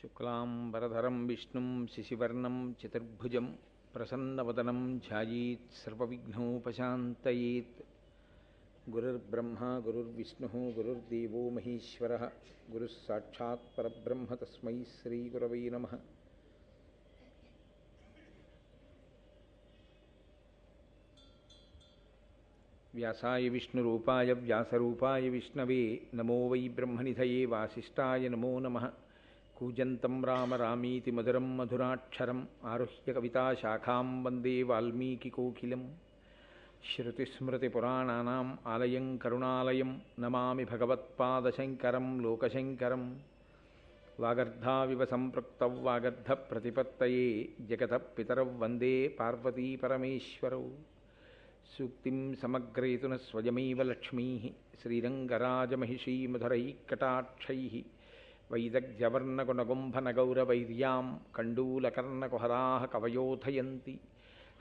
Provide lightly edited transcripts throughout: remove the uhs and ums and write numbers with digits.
శుక్లాంబరధరం విష్ణుం శశివర్ణం చతుర్భుజం ప్రసన్నవదనం ధ్యాయేత్ సర్వవిఘ్నోపశాంతయేత్. గురుర్బ్రహ్మ గురుర్విష్ణుః గురుర్దేవో మహేశ్వరః గురుః సాక్షాత్ పరబ్రహ్మ తస్మై శ్రీగురవై నమః. వ్యాసాయ విష్ణురూపాయ వ్యాసరూపాయ విష్ణవే నమో వై బ్రహ్మనిధయే వాసిష్ఠాయ నమో నమః. కూజంతం రామ రామీతి మధురం మధురాక్షరం ఆరుహ్య కవితాశాఖాం వందే వాల్మీకికోకిలం. శ్రుతిస్మృతిపురాణానాం ఆలయం కరుణాలయం నమామి భగవత్పాదశంకరం లోకశంకరం. వాగర్ధావివ సంపృక్తౌ వాగర్ధప్రతిపత్తయే జగతః పితరౌ వందే పార్వతీపరమేశ్వరౌ. సూక్తిం సమగ్రేతున స్వయమేవ లక్ష్మీః శ్రీరంగరాజమహిషీమధురైః వైదగ్ధ్యవర్ణగుణగుంభనగౌరవైర్యాం కండూలకర్ణకుహరాः కవయోధయంతి.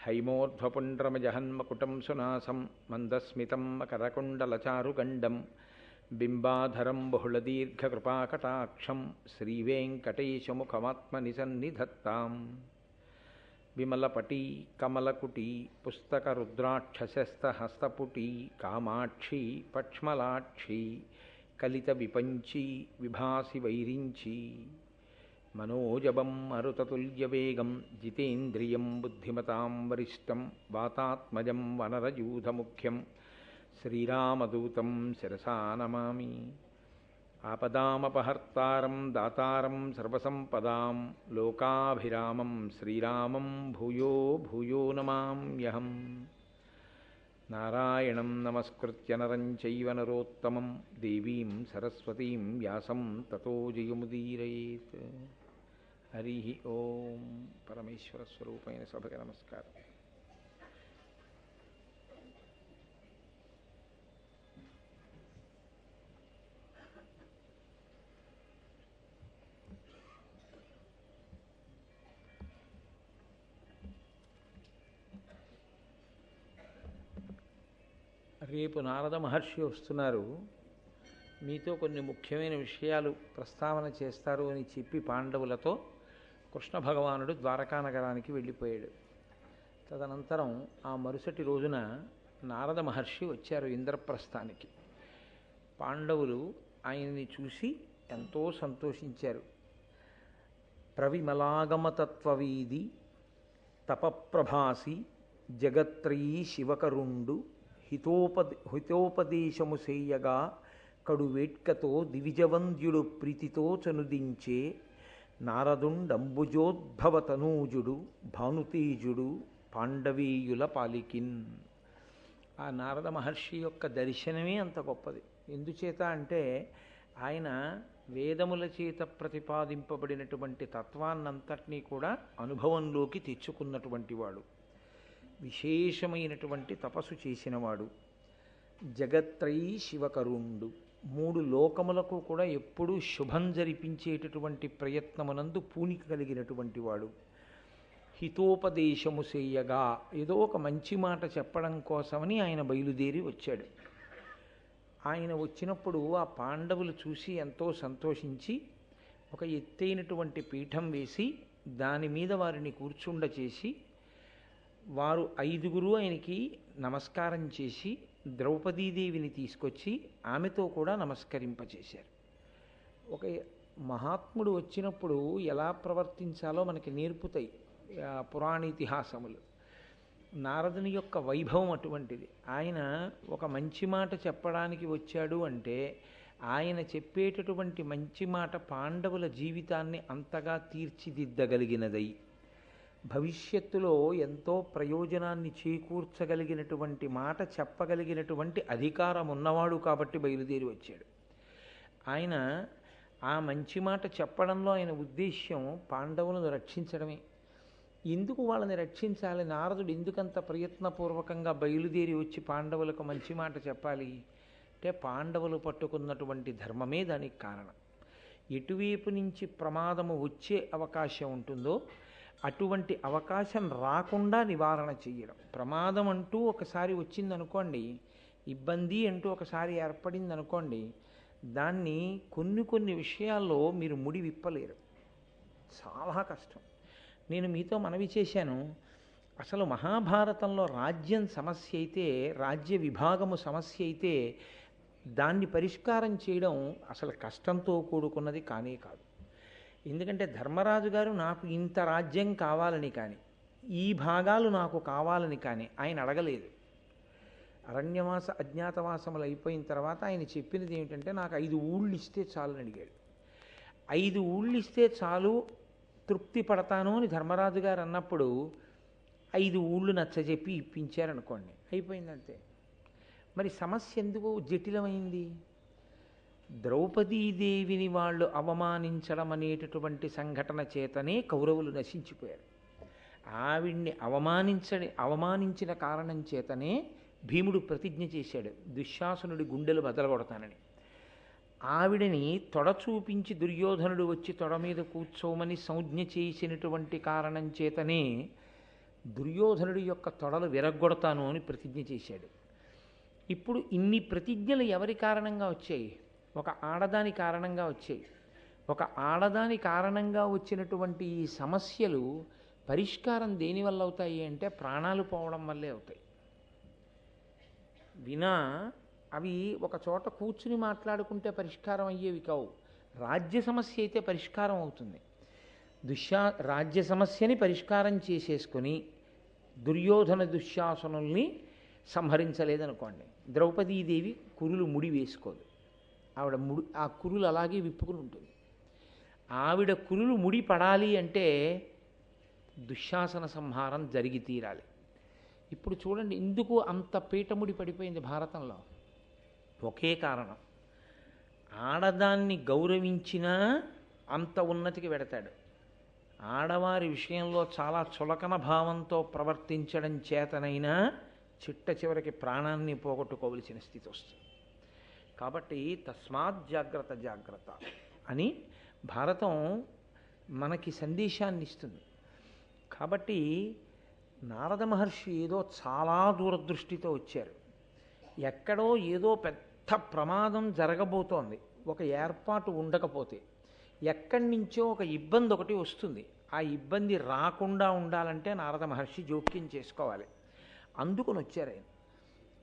హైమోర్ధ్వపుండ్రమజహన్మకుటం సునాసం మందస్మితం మకరకుండలచారుగండం బింబాధరం బహుళదీర్ఘకృపాకటాక్షం శ్రీవేంకటేశముఖమాత్మనిసన్నిధత్తాం. విమలపటీ కమలకుటీ పుస్తకరుద్రాక్షశస్తహస్తపుటీ కామాక్షి పక్ష్మలాక్షి కలిత విపంచీ విభాసి వైరించి. మనోజవం మరుతతుల్యవేగం జితేంద్రియం బుద్ధిమతాం వరిష్టం వాతాత్మజం వనరయూధముఖ్యం శ్రీరామదూతం శిరసా నమామి. ఆపదామపహర్తారం దాతారం సర్వసంపదాం లోకాభిరామం శ్రీరామం భూయో భూయో నమామ్యహం. నారాయణం నమస్కృత్య నరం చైవ నరోత్తమం దేవీం సరస్వతీం వ్యాసం తతో జయముదీరయేత్. హరి ఓం. పరమేశ్వర స్వరూపైన సభకి నమస్కారం. రేపు నారద మహర్షి వస్తున్నారు, మీతో కొన్ని ముఖ్యమైన విషయాలు ప్రస్తావన చేస్తారు అని చెప్పి పాండవులతో కృష్ణ భగవానుడు ద్వారకా నగరానికి వెళ్ళిపోయాడు. తదనంతరం ఆ మరుసటి రోజున నారద మహర్షి వచ్చారు ఇంద్రప్రస్థానికి. పాండవులు ఆయన్ని చూసి ఎంతో సంతోషించారు. ప్రవిమలాగమతత్వవీది తపప్రభాసి జగత్రయీ శివకరుండు హితోపదేశము సేయగా కడువేట్కతో దివిజవంద్యుడు ప్రీతితో చనుదించే నారదుండంబుజోద్భవతనూజుడు భానుతేజుడు పాండవీయుల పాలికిన్. ఆ నారద మహర్షి యొక్క దర్శనమే అంత గొప్పది. ఎందుచేత అంటే ఆయన వేదముల చేత ప్రతిపాదింపబడినటువంటి తత్వాన్నంతటినీ కూడా అనుభవంలోకి తెచ్చుకున్నటువంటి వాడు, విశేషమైనటువంటి తపస్సు చేసినవాడు, జగత్రయీ శివకరుండు, మూడు లోకములకు కూడా ఎప్పుడూ శుభం జరిపించేటటువంటి ప్రయత్నమునందు పూనిక కలిగినటువంటి వాడు, హితోపదేశము చేయగా ఏదో ఒక మంచి మాట చెప్పడం కోసమని ఆయన బయలుదేరి వచ్చాడు. ఆయన వచ్చినప్పుడు ఆ పాండవులు చూసి ఎంతో సంతోషించి ఒక ఎత్తైనటువంటి పీఠం వేసి దాని మీద వారిని కూర్చుండచేసి వారు ఐదుగురు ఆయనకి నమస్కారం చేసి ద్రౌపదీదేవిని తీసుకొచ్చి ఆమెతో కూడా నమస్కరింపచేశారు. ఒక మహాత్ముడు వచ్చినప్పుడు ఎలా ప్రవర్తించాలో మనకి నేర్పుతాయి పురాణితిహాసములు. నారదుని యొక్క వైభవం అటువంటిది. ఆయన ఒక మంచి మాట చెప్పడానికి వచ్చాడు అంటే ఆయన చెప్పేటటువంటి మంచి మాట పాండవుల జీవితాన్ని అంతగా తీర్చిదిద్దగలిగినదై భవిష్యత్తులో ఎంతో ప్రయోజనాన్ని చేకూర్చగలిగినటువంటి మాట చెప్పగలిగినటువంటి అధికారం ఉన్నవాడు కాబట్టి బయలుదేరి వచ్చాడు. ఆయన ఆ మంచి మాట చెప్పడంలో ఆయన ఉద్దేశ్యం పాండవులను రక్షించడమే. ఎందుకు వాళ్ళని రక్షించాలి? నారదుడు ఎందుకంత ప్రయత్నపూర్వకంగా బయలుదేరి వచ్చి పాండవులకు మంచి మాట చెప్పాలి అంటే పాండవులు పట్టుకున్నటువంటి ధర్మమే దానికి కారణం. ఎటువైపు నుంచి ప్రమాదము వచ్చే అవకాశం ఉంటుందో అటువంటి అవకాశం రాకుండా నివారణ చేయడం. ప్రమాదం అంటూ ఒకసారి వచ్చిందనుకోండి, ఇబ్బంది అంటూ ఒకసారి ఏర్పడిందనుకోండి, దాన్ని కొన్ని విషయాల్లో మీరు ముడి విప్పలేరు. చాలా కష్టం. నేను మీతో మనవి చేశాను, అసలు మహాభారతంలో రాజ్యం సమస్య అయితే, రాజ్య విభాగము సమస్య అయితే దాన్ని పరిష్కారం చేయడం అసలు కష్టంతో కూడుకున్నది కానే కాదు. ఎందుకంటే ధర్మరాజు గారు నాకు ఇంత రాజ్యం కావాలని కానీ, ఈ భాగాలు నాకు కావాలని కానీ ఆయన అడగలేదు. అరణ్యవాస అజ్ఞాతవాసములు అయిపోయిన తర్వాత ఆయన చెప్పినది ఏమిటంటే, నాకు 5 ఊళ్ళు ఇస్తే చాలని అడిగాడు. 5 ఊళ్ళు ఇస్తే చాలు, తృప్తి పడతాను అని ధర్మరాజు గారు అన్నప్పుడు 5 ఊళ్ళు నచ్చజెప్పి ఇప్పించారనుకోండి, అయిపోయిందంతే. మరి సమస్య ఎందుకు జటిలమైంది? ద్రౌపదీదేవిని వాళ్ళు అవమానించడం అనేటటువంటి సంఘటన చేతనే కౌరవులు నశించిపోయారు. ఆవిడ్ని అవమానించిన కారణం చేతనే భీముడు ప్రతిజ్ఞ చేశాడు, దుశ్శాసనుడి గుండెలు బదలగొడతానని. ఆవిడని తొడ చూపించి దుర్యోధనుడు వచ్చి తొడ మీద కూర్చోమని సంజ్ఞ చేసినటువంటి కారణం చేతనే దుర్యోధనుడి యొక్క తొడలు విరగ్గొడతాను అని ప్రతిజ్ఞ చేశాడు. ఇప్పుడు ఇన్ని ప్రతిజ్ఞలు ఎవరి కారణంగా వచ్చాయి? ఒక ఆడదాని కారణంగా వచ్చాయి. ఒక ఆడదాని కారణంగా వచ్చినటువంటి ఈ సమస్యలు పరిష్కారం దేనివల్ల అవుతాయి అంటే ప్రాణాలు పోవడం వల్లే అవుతాయి. వినా అవి ఒక చోట కూర్చుని మాట్లాడుకుంటే పరిష్కారం అయ్యేవి కావు. రాజ్య సమస్య అయితే పరిష్కారం అవుతుంది. రాజ్య సమస్యని పరిష్కారం చేసేసుకొని దుర్యోధన దుశ్శాసనుల్ని సంహరించలేదనుకోండి, ద్రౌపదీదేవి కురులు ముడి వేసుకోదు. ఆవిడ ఆ కురులు అలాగే విప్పుకుని ఉంటుంది. ఆవిడ కురులు ముడి పడాలి అంటే దుశ్శాసన సంహారం జరిగి తీరాలి. ఇప్పుడు చూడండి, ఎందుకు అంత పీఠముడి పడిపోయింది భారతంలో? ఒకే కారణం, ఆడదాన్ని గౌరవించినా అంత ఉన్నతికి వెడతాడు, ఆడవారి విషయంలో చాలా చులకన భావంతో ప్రవర్తించడం చేతనైనా చిట్ట చివరికి ప్రాణాన్ని పోగొట్టుకోవలసిన స్థితి వస్తుంది. కాబట్టి తస్మాత్ జాగ్రత్త జాగ్రత్త అని భారతం మనకి సందేశాన్ని ఇస్తుంది. కాబట్టి నారద మహర్షి ఏదో చాలా దూరదృష్టితో వచ్చారు. ఎక్కడో ఏదో పెద్ద ప్రమాదం జరగబోతోంది, ఒక ఏర్పాటు ఉండకపోతే ఎక్కడి నుంచో ఒక ఇబ్బంది ఒకటి వస్తుంది. ఆ ఇబ్బంది రాకుండా ఉండాలంటే నారద మహర్షి జోక్యం చేసుకోవాలి. అందుకని వచ్చారు ఆయన.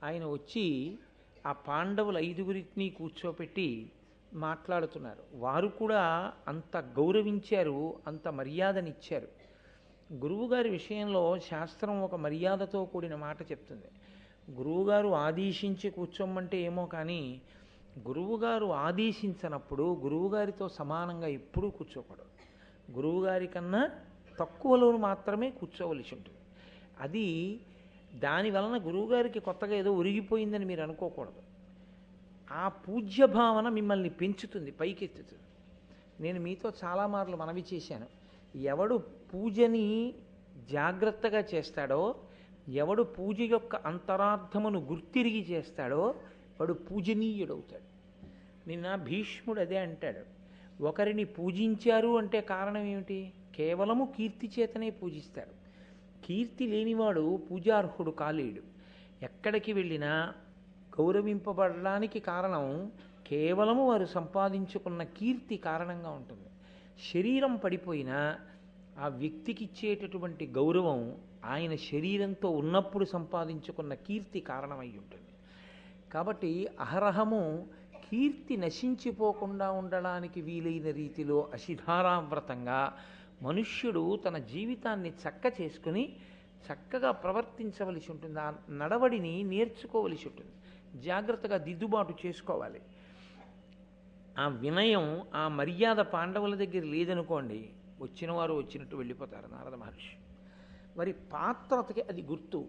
ఆయన వచ్చి ఆ పాండవులు 5గురిని కూర్చోపెట్టి మాట్లాడుతున్నారు. వారు కూడా అంత గౌరవించారు, అంత మర్యాదనిచ్చారు. గురువుగారి విషయంలో శాస్త్రం ఒక మర్యాదతో కూడిన మాట చెప్తుంది. గురువుగారు ఆదేశించి కూర్చోమంటే ఏమో కానీ, గురువుగారు ఆదేశించినప్పుడు గురువుగారితో సమానంగా ఎప్పుడూ కూర్చోకూడదు. గురువుగారి కన్నా తక్కువలోను మాత్రమే కూర్చోవలసి ఉంటుంది. అది దానివలన గురువుగారికి కొత్తగా ఏదో ఒరిగిపోయిందని మీరు అనుకోకూడదు. ఆ పూజ్య భావన మిమ్మల్ని పెంచుతుంది, పైకెత్తుతుంది. నేను మీతో చాలా మార్లు మనవి చేశాను, ఎవడు పూజని జాగ్రత్తగా చేస్తాడో, ఎవడు పూజ యొక్క అంతరార్థమును గుర్తిరిగి చేస్తాడో వాడు పూజనీయుడవుతాడు. నిన్న భీష్ముడు అదే అంటాడు, ఒకరిని పూజించారు అంటే కారణం ఏమిటి? కేవలము కీర్తి చేతనే పూజిస్తారు. కీర్తి లేనివాడు పూజార్హుడు కాలేడు. ఎక్కడికి వెళ్ళినా గౌరవింపబడడానికి కారణం కేవలము వారు సంపాదించుకున్న కీర్తి కారణంగా ఉంటుంది. శరీరం పడిపోయినా ఆ వ్యక్తికి ఇచ్చేటటువంటి గౌరవం ఆయన శరీరంతో ఉన్నప్పుడు సంపాదించుకున్న కీర్తి కారణమై ఉంటుంది. కాబట్టి అహరహము కీర్తి నశించిపోకుండా ఉండడానికి వీలైన రీతిలో అశిధారావ్రతంగా మనుష్యుడు తన జీవితాన్ని చక్క చేసుకుని చక్కగా ప్రవర్తించవలసి ఉంటుంది. ఆ నడవడిని నేర్చుకోవలసి ఉంటుంది, జాగ్రత్తగా దిద్దుబాటు చేసుకోవాలి. ఆ వినయం, ఆ మర్యాద పాండవుల దగ్గర లేదనుకోండి, వచ్చిన వారు వచ్చినట్టు వెళ్ళిపోతారు. నారద మహర్షి వారి పాత్రతకి అది గుర్తు.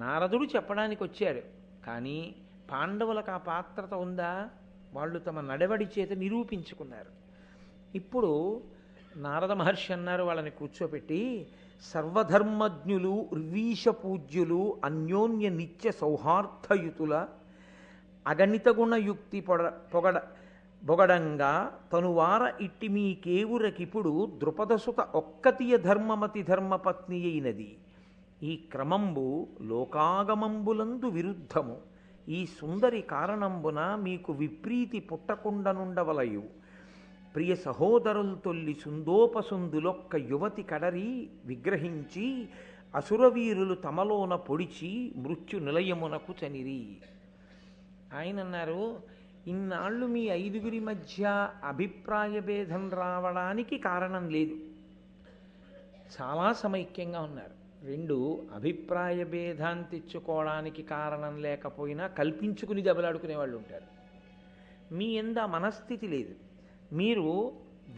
నారదుడు చెప్పడానికి వచ్చాడు, కానీ పాండవులకు ఆ పాత్రత ఉందా? వాళ్ళు తమ నడవడి చేత నిరూపించుకున్నారు. ఇప్పుడు నారద మహర్షి అన్నారు వాళ్ళని కూర్చోపెట్టి, సర్వధర్మజ్ఞులు ఉర్వీష పూజ్యులు అన్యోన్య నిత్య సౌహార్దయుతుల అగణిత గుణయుక్తి బొగడంగా తనువార ఇట్టి మీ కేవురకిప్పుడు ద్రుపదసుత ఒక్కతియ ధర్మమతి ధర్మపత్ని అయినది. ఈ క్రమంబు లోకాగమంబులందు విరుద్ధము. ఈ సుందరి కారణంబున మీకు విప్రీతి పుట్టకుండనుండవలయు. ప్రియ సహోదరులు తొల్లి సుందోపసుందులొక్క యువతి కడరి విగ్రహించి అసురవీరులు తమలోన పొడిచి మృత్యు నిలయమునకు చనిరి. ఆయన అన్నారు, ఇన్నాళ్ళు మీ ఐదుగురి మధ్య అభిప్రాయ భేదం రావడానికి కారణం లేదు, చాలా సమైక్యంగా ఉన్నారు. రెండు, అభిప్రాయ భేదాన్ని తెచ్చుకోవడానికి కారణం లేకపోయినా కల్పించుకుని దెబ్బలాడుకునే వాళ్ళు ఉంటారు. మీ యందు ఆ మనస్థితి లేదు. మీరు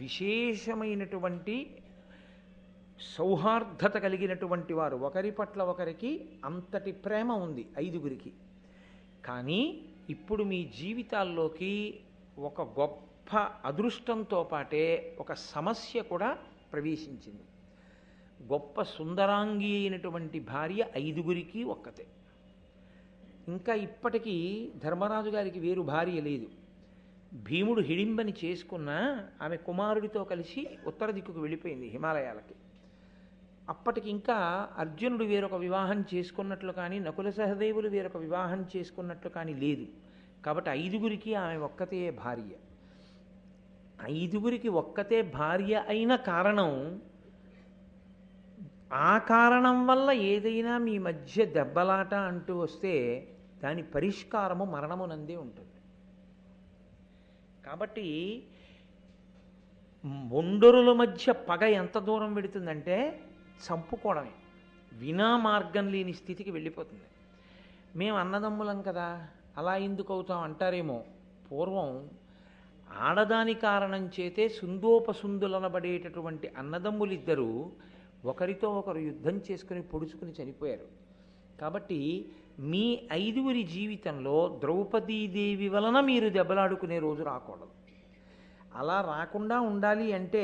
విశేషమైనటువంటి సౌహార్దత కలిగినటువంటి వారు, ఒకరి పట్ల ఒకరికి అంతటి ప్రేమ ఉంది ఐదుగురికి. కానీ ఇప్పుడు మీ జీవితాల్లోకి ఒక గొప్ప అదృష్టంతో పాటే ఒక సమస్య కూడా ప్రవేశించింది. గొప్ప సుందరాంగి అయినటువంటి భార్య ఐదుగురికి ఒక్కతే. ఇంకా ఇప్పటికీ ధర్మరాజు గారికి వేరు భార్య లేదు. భీముడు హిడింబని చేసుకున్నా ఆమె కుమారుడితో కలిసి ఉత్తర దిక్కుకు వెళ్ళిపోయింది, హిమాలయాలకి. అప్పటికి ఇంకా అర్జునుడు వేరొక వివాహం చేసుకున్నట్లు కానీ, నకుల సహదేవులు వేరొక వివాహం చేసుకున్నట్లు కానీ లేదు. కాబట్టి ఐదుగురికి ఆమె ఒక్కతే భార్య. ఐదుగురికి ఒక్కతే భార్య అయిన కారణం, ఆ కారణం వల్ల ఏదైనా మీ మధ్య దెబ్బలాట అంటూ వస్తే దాని పరిష్కారము మరణమునందే ఉంటుంది. కాబట్టి ఒండరుల మధ్య పగ ఎంత దూరం పెడుతుందంటే చంపుకోవడమే, వినా మార్గం లేని స్థితికి వెళ్ళిపోతుంది. మేము అన్నదమ్ములం కదా, అలా ఎందుకు అవుతాం అంటారేమో. పూర్వం ఆడదాని కారణం చేతే సుందోపసుందులనబడేటటువంటి అన్నదమ్ములిద్దరూ ఒకరితో ఒకరు యుద్ధం చేసుకుని పొడుచుకుని చనిపోయారు. కాబట్టి మీ ఐదుగురి జీవితంలో ద్రౌపదీదేవి వలన మీరు దెబ్బలాడుకునే రోజు రాకూడదు. అలా రాకుండా ఉండాలి అంటే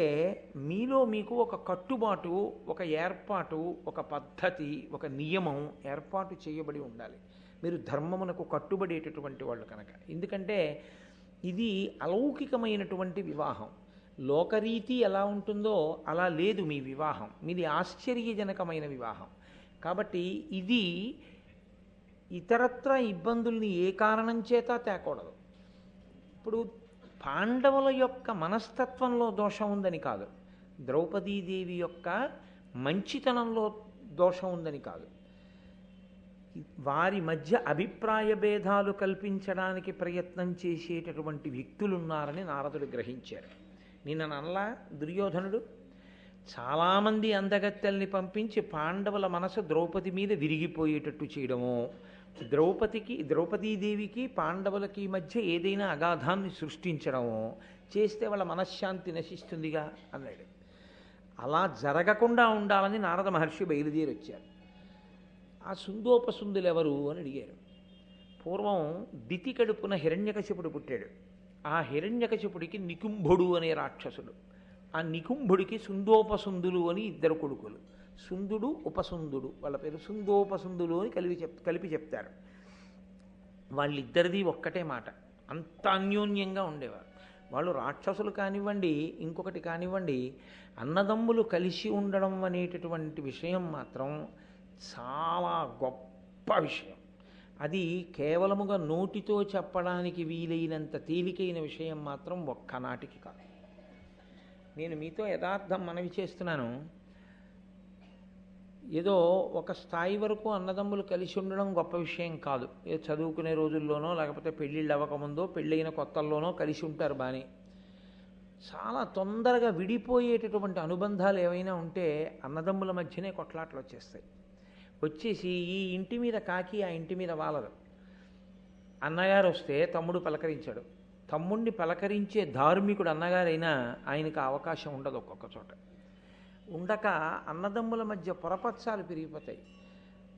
మీలో మీకు ఒక కట్టుబాటు, ఒక ఏర్పాటు, ఒక పద్ధతి, ఒక నియమం ఏర్పాటు చేయబడి ఉండాలి. మీరు ధర్మమునకు కట్టుబడేటటువంటి వాళ్ళు కనుక. ఎందుకంటే ఇది అలౌకికమైనటువంటి వివాహం. లోకరీతి ఎలా ఉంటుందో అలా లేదు మీ వివాహం. మీది ఆశ్చర్యజనకమైన వివాహం. కాబట్టి ఇది ఇతరత్ర ఇబ్బందుల్ని ఏ కారణం చేత తేకూడదు. ఇప్పుడు పాండవుల యొక్క మనస్తత్వంలో దోషం ఉందని కాదు, ద్రౌపదీదేవి యొక్క మంచితనంలో దోషం ఉందని కాదు, వారి మధ్య అభిప్రాయ భేదాలు కల్పించడానికి ప్రయత్నం చేసేటటువంటి వ్యక్తులున్నారని నారదుడు గ్రహించారు. నిన్న నల్లా దుర్యోధనుడు చాలామంది అందగత్తెల్ని పంపించి పాండవుల మనసు ద్రౌపది మీద విరిగిపోయేటట్టు చేయడము, ద్రౌపదీదేవికి పాండవులకి మధ్య ఏదైనా అగాధాన్ని సృష్టించడము చేస్తే వాళ్ళ మనశ్శాంతి నశిస్తుందిగా అన్నాడు. అలా జరగకుండా ఉండాలని నారద మహర్షి బయలుదేరి వచ్చారు. ఆ సుందోపసుందులు ఎవరు అని అడిగారు. పూర్వం దితి కడుపున హిరణ్యకశిపుడు పుట్టాడు. ఆ హిరణ్యకశిపుడికి నికుంభుడు అనే రాక్షసుడు, ఆ నికుంభుడికి సుందోపసుందులు అని ఇద్దరు కొడుకులు. సుందుడు, ఉపసుందుడు, వాళ్ళ పేరు సుందోపసుందులు అని కలిపి చెప్తారు. వాళ్ళిద్దరిది ఒక్కటే మాట, అంత అన్యోన్యంగా ఉండేవారు వాళ్ళు. రాక్షసులు కానివ్వండి, ఇంకొకటి కానివ్వండి, అన్నదమ్ములు కలిసి ఉండడం అనేటటువంటి విషయం మాత్రం చాలా గొప్ప విషయం. అది కేవలముగా నోటితో చెప్పడానికి వీలైనంత తేలికైన విషయం మాత్రం ఒక్కనాటికి కాదు. నేను మీతో యథార్థం మనవి చేస్తున్నాను. ఏదో ఒక స్థాయి వరకు అన్నదమ్ములు కలిసి ఉండడం గొప్ప విషయం కాదు. ఏదో చదువుకునే రోజుల్లోనో లేకపోతే పెళ్ళిళ్ళు అవ్వకముందో పెళ్ళైన కొత్తల్లోనో కలిసి ఉంటారు బాగానే. చాలా తొందరగా విడిపోయేటటువంటి అనుబంధాలు ఏవైనా ఉంటే అన్నదమ్ముల మధ్యనే కొట్లాట్లు వచ్చేస్తాయి. వచ్చేసి ఈ ఇంటి మీద కాకి ఆ ఇంటి మీద వాలదు. అన్నగారు వస్తే తమ్ముడు పలకరించాడు, తమ్ముడిని పలకరించే ధార్మికుడు అన్నగారైనా ఆయనకు అవకాశం ఉండదు. ఒక్కొక్క చోట ఉండక అన్నదమ్ముల మధ్య పొరపచ్చాలు పెరిగిపోతాయి.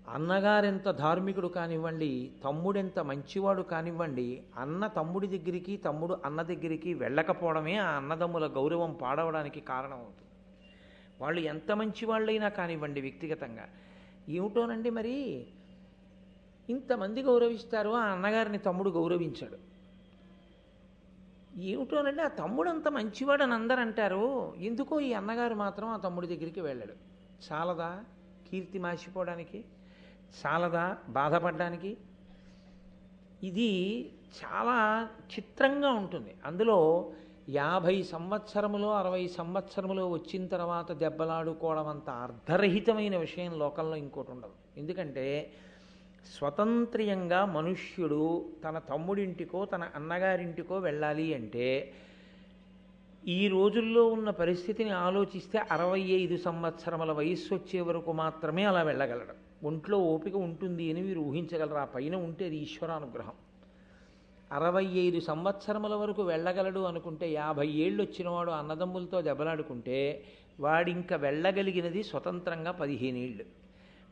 అన్నగారెంత ధార్మికుడు కానివ్వండి, తమ్ముడెంత మంచివాడు కానివ్వండి, అన్న తమ్ముడి దగ్గరికి, తమ్ముడు అన్న దగ్గరికి వెళ్ళకపోవడమే ఆ అన్నదమ్ముల గౌరవం పాడవడానికి కారణం అవుతుంది. వాళ్ళు ఎంత మంచివాళ్ళైనా కానివ్వండి వ్యక్తిగతంగా, ఏమిటోనండి మరి ఇంతమంది గౌరవిస్తారు, ఆ అన్నగారిని తమ్ముడు గౌరవించాడు. ఏమిటోనండి ఆ తమ్ముడు అంత మంచివాడు అని అందరూ అంటారు, ఎందుకో ఈ అన్నగారు మాత్రం ఆ తమ్ముడి దగ్గరికి వెళ్ళాడు. చాలదా కీర్తి మాసిపోవడానికి? చాలదా బాధపడడానికి? ఇది చాలా చిత్రంగా ఉంటుంది. అందులో 50 సంవత్సరములో 60 సంవత్సరములో వచ్చిన తర్వాత దెబ్బలాడుకోవడం అంత అర్ధరహితమైన విషయం లోకంలో ఇంకోటి ఉండదు. ఎందుకంటే స్వతంత్ర్యంగా మనుష్యుడు తన తమ్ముడింటికో తన అన్నగారింటికో వెళ్ళాలి అంటే ఈ రోజుల్లో ఉన్న పరిస్థితిని ఆలోచిస్తే 65 సంవత్సరముల వయస్సు వచ్చే వరకు మాత్రమే అలా వెళ్ళగలడు. ఒంట్లో ఓపిక ఉంటుంది అని మీరు ఊహించగలరు. ఆ పైన ఉంటే అది ఈశ్వరానుగ్రహం. 65 సంవత్సరముల వరకు వెళ్ళగలడు అనుకుంటే 50 ఏళ్ళు వచ్చినవాడు అన్నదమ్ములతో దెబ్బలాడుకుంటే వాడింక వెళ్ళగలిగినది స్వతంత్రంగా 15 ఏళ్ళు.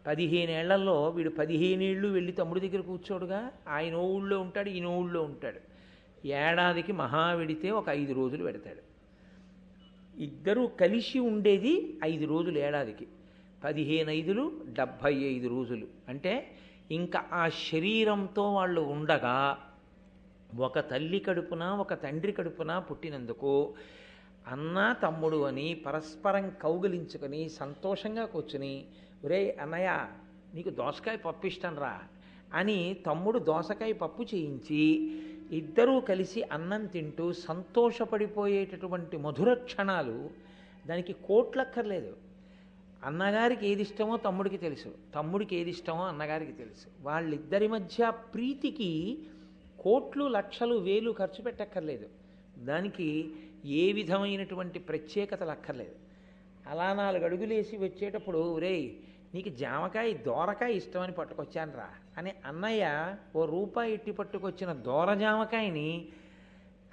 15 ఏళ్లలో వీడు 15 ఏళ్ళు వెళ్ళి తమ్ముడి దగ్గర కూర్చోడుగా. ఆయన ఓ ఊళ్ళో ఉంటాడు, ఈయన ఊళ్ళో ఉంటాడు. ఏడాదికి మహా వెడితే ఒక 5 రోజులు పెడతాడు. ఇద్దరూ కలిసి ఉండేది 5 రోజులు ఏడాదికి. 15 ఐదులు 75 రోజులు. అంటే ఇంకా ఆ శరీరంతో వాళ్ళు ఉండగా ఒక తల్లి కడుపున ఒక తండ్రి కడుపున పుట్టినందుకు అన్న తమ్ముడు అని పరస్పరం కౌగిలించుకొని సంతోషంగా కూర్చుని, ఒరేయ్ అన్నయ్య నీకు దోసకాయ పప్పు ఇష్టం రా అని తమ్ముడు దోసకాయ పప్పు చేయించి ఇద్దరూ కలిసి అన్నం తింటూ సంతోషపడిపోయేటటువంటి మధుర క్షణాలు. దానికి కోట్లక్కర్లేదు. అన్నగారికి ఏది ఇష్టమో తమ్ముడికి తెలుసు, తమ్ముడికి ఏది ఇష్టమో అన్నగారికి తెలుసు. వాళ్ళిద్దరి మధ్య ప్రీతికి కోట్లు లక్షలు వేలు ఖర్చు పెట్టక్కర్లేదు. దానికి ఏ విధమైనటువంటి ప్రత్యేకతలు అక్కర్లేదు. అలా 4 అడుగులేసి వచ్చేటప్పుడు, ఒరేయ్ నీకు జామకాయ దోరకాయ ఇష్టమని పట్టుకొచ్చాను రా అని అన్నయ్య ఓ రూపాయి ఎట్టి పట్టుకొచ్చిన దోర జామకాయని,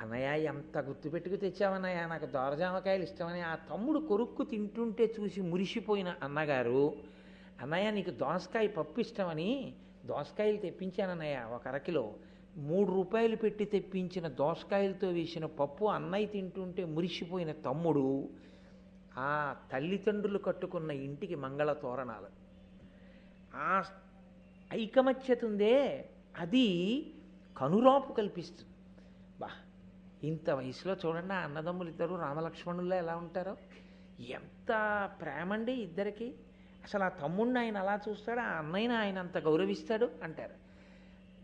అన్నయ్య ఎంత గుర్తుపెట్టుకు తెచ్చావన్నయ్య నాకు దోరజామకాయలు ఇష్టమని ఆ తమ్ముడు కొరుక్కు తింటుంటే చూసి మురిసిపోయిన అన్నగారు, అన్నయ్య నీకు దోసకాయ పప్పు ఇష్టమని దోసకాయలు తెప్పించానన్నయ్య 1 అరకిలో. 3 రూపాయలు పెట్టి తెప్పించిన దోసకాయలతో వేసిన పప్పు అన్నయ్య తింటుంటే మురిసిపోయిన తమ్ముడు, ఆ తల్లిదండ్రులు కట్టుకున్న ఇంటికి మంగళ తోరణాలు. ఆ ఐకమత్యత ఉందే అది కనురాపు కల్పిస్తుంది. బా ఇంత వయసులో చూడండి ఆ అన్నదమ్ములు ఇద్దరు రామలక్ష్మణుల్లో ఎలా ఉంటారో. ఎంత ప్రేమ అండి ఇద్దరికి. అసలు ఆ తమ్ముడిని ఆయన అలా చూస్తాడు, ఆ అన్నయ్యని ఆయన అంత గౌరవిస్తాడు అంటారు.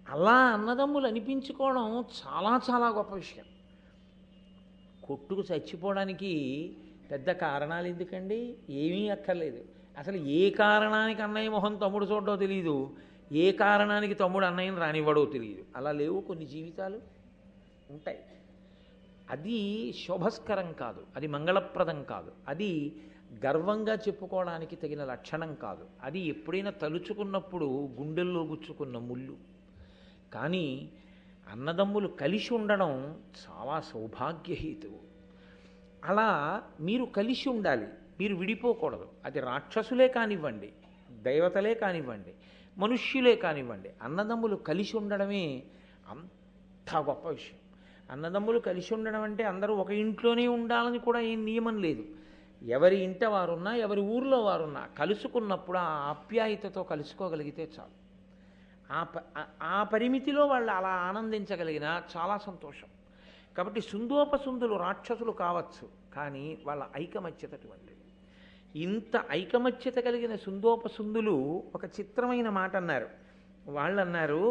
అలా అన్నదమ్ములు అనిపించుకోవడం చాలా చాలా గొప్ప విషయం. కొట్టుకు చచ్చిపోవడానికి పెద్ద కారణాలు ఎందుకండి? ఏమీ అక్కర్లేదు. అసలు ఏ కారణానికి అన్నయ్య మొహం తమ్ముడు చూడడో తెలియదు, ఏ కారణానికి తమ్ముడు అన్నయ్యని రానివ్వడో తెలియదు. అలా లేవు కొన్ని జీవితాలు ఉంటాయి. అది శోభస్కరం కాదు, అది మంగళప్రదం కాదు, అది గర్వంగా చెప్పుకోవడానికి తగిన లక్షణం కాదు. అది ఎప్పుడైనా తలుచుకున్నప్పుడు గుండెల్లో గుచ్చుకున్న ముళ్ళు. కానీ అన్నదమ్ములు కలిసి ఉండడం చాలా సౌభాగ్యహేతువు. అలా మీరు కలిసి ఉండాలి, మీరు విడిపోకూడదు. అది రాక్షసులే కానివ్వండి, దేవతలే కానివ్వండి, మనుష్యులే కానివ్వండి, అన్నదమ్ములు కలిసి ఉండడమే అంత గొప్ప విషయం. అన్నదమ్ములు కలిసి ఉండడం అంటే అందరూ ఒక ఇంట్లోనే ఉండాలని కూడా ఏం నియమం లేదు. ఎవరి ఇంట వారున్నా, ఎవరి ఊర్లో వారున్నా కలుసుకున్నప్పుడు ఆ ఆప్యాయతతో కలుసుకోగలిగితే చాలు. ఆ పరిమితిలో వాళ్ళు అలా ఆనందించగలిగినా చాలా సంతోషం. కాబట్టి సుందోపసుందులు రాక్షసులు కావచ్చు, కానీ వాళ్ళ ఐకమత్యత అటువంటిది. ఇంత ఐకమత్యత కలిగిన సుందోపసుందులు ఒక చిత్రమైన మాట అన్నారు. వాళ్ళు అన్నారు,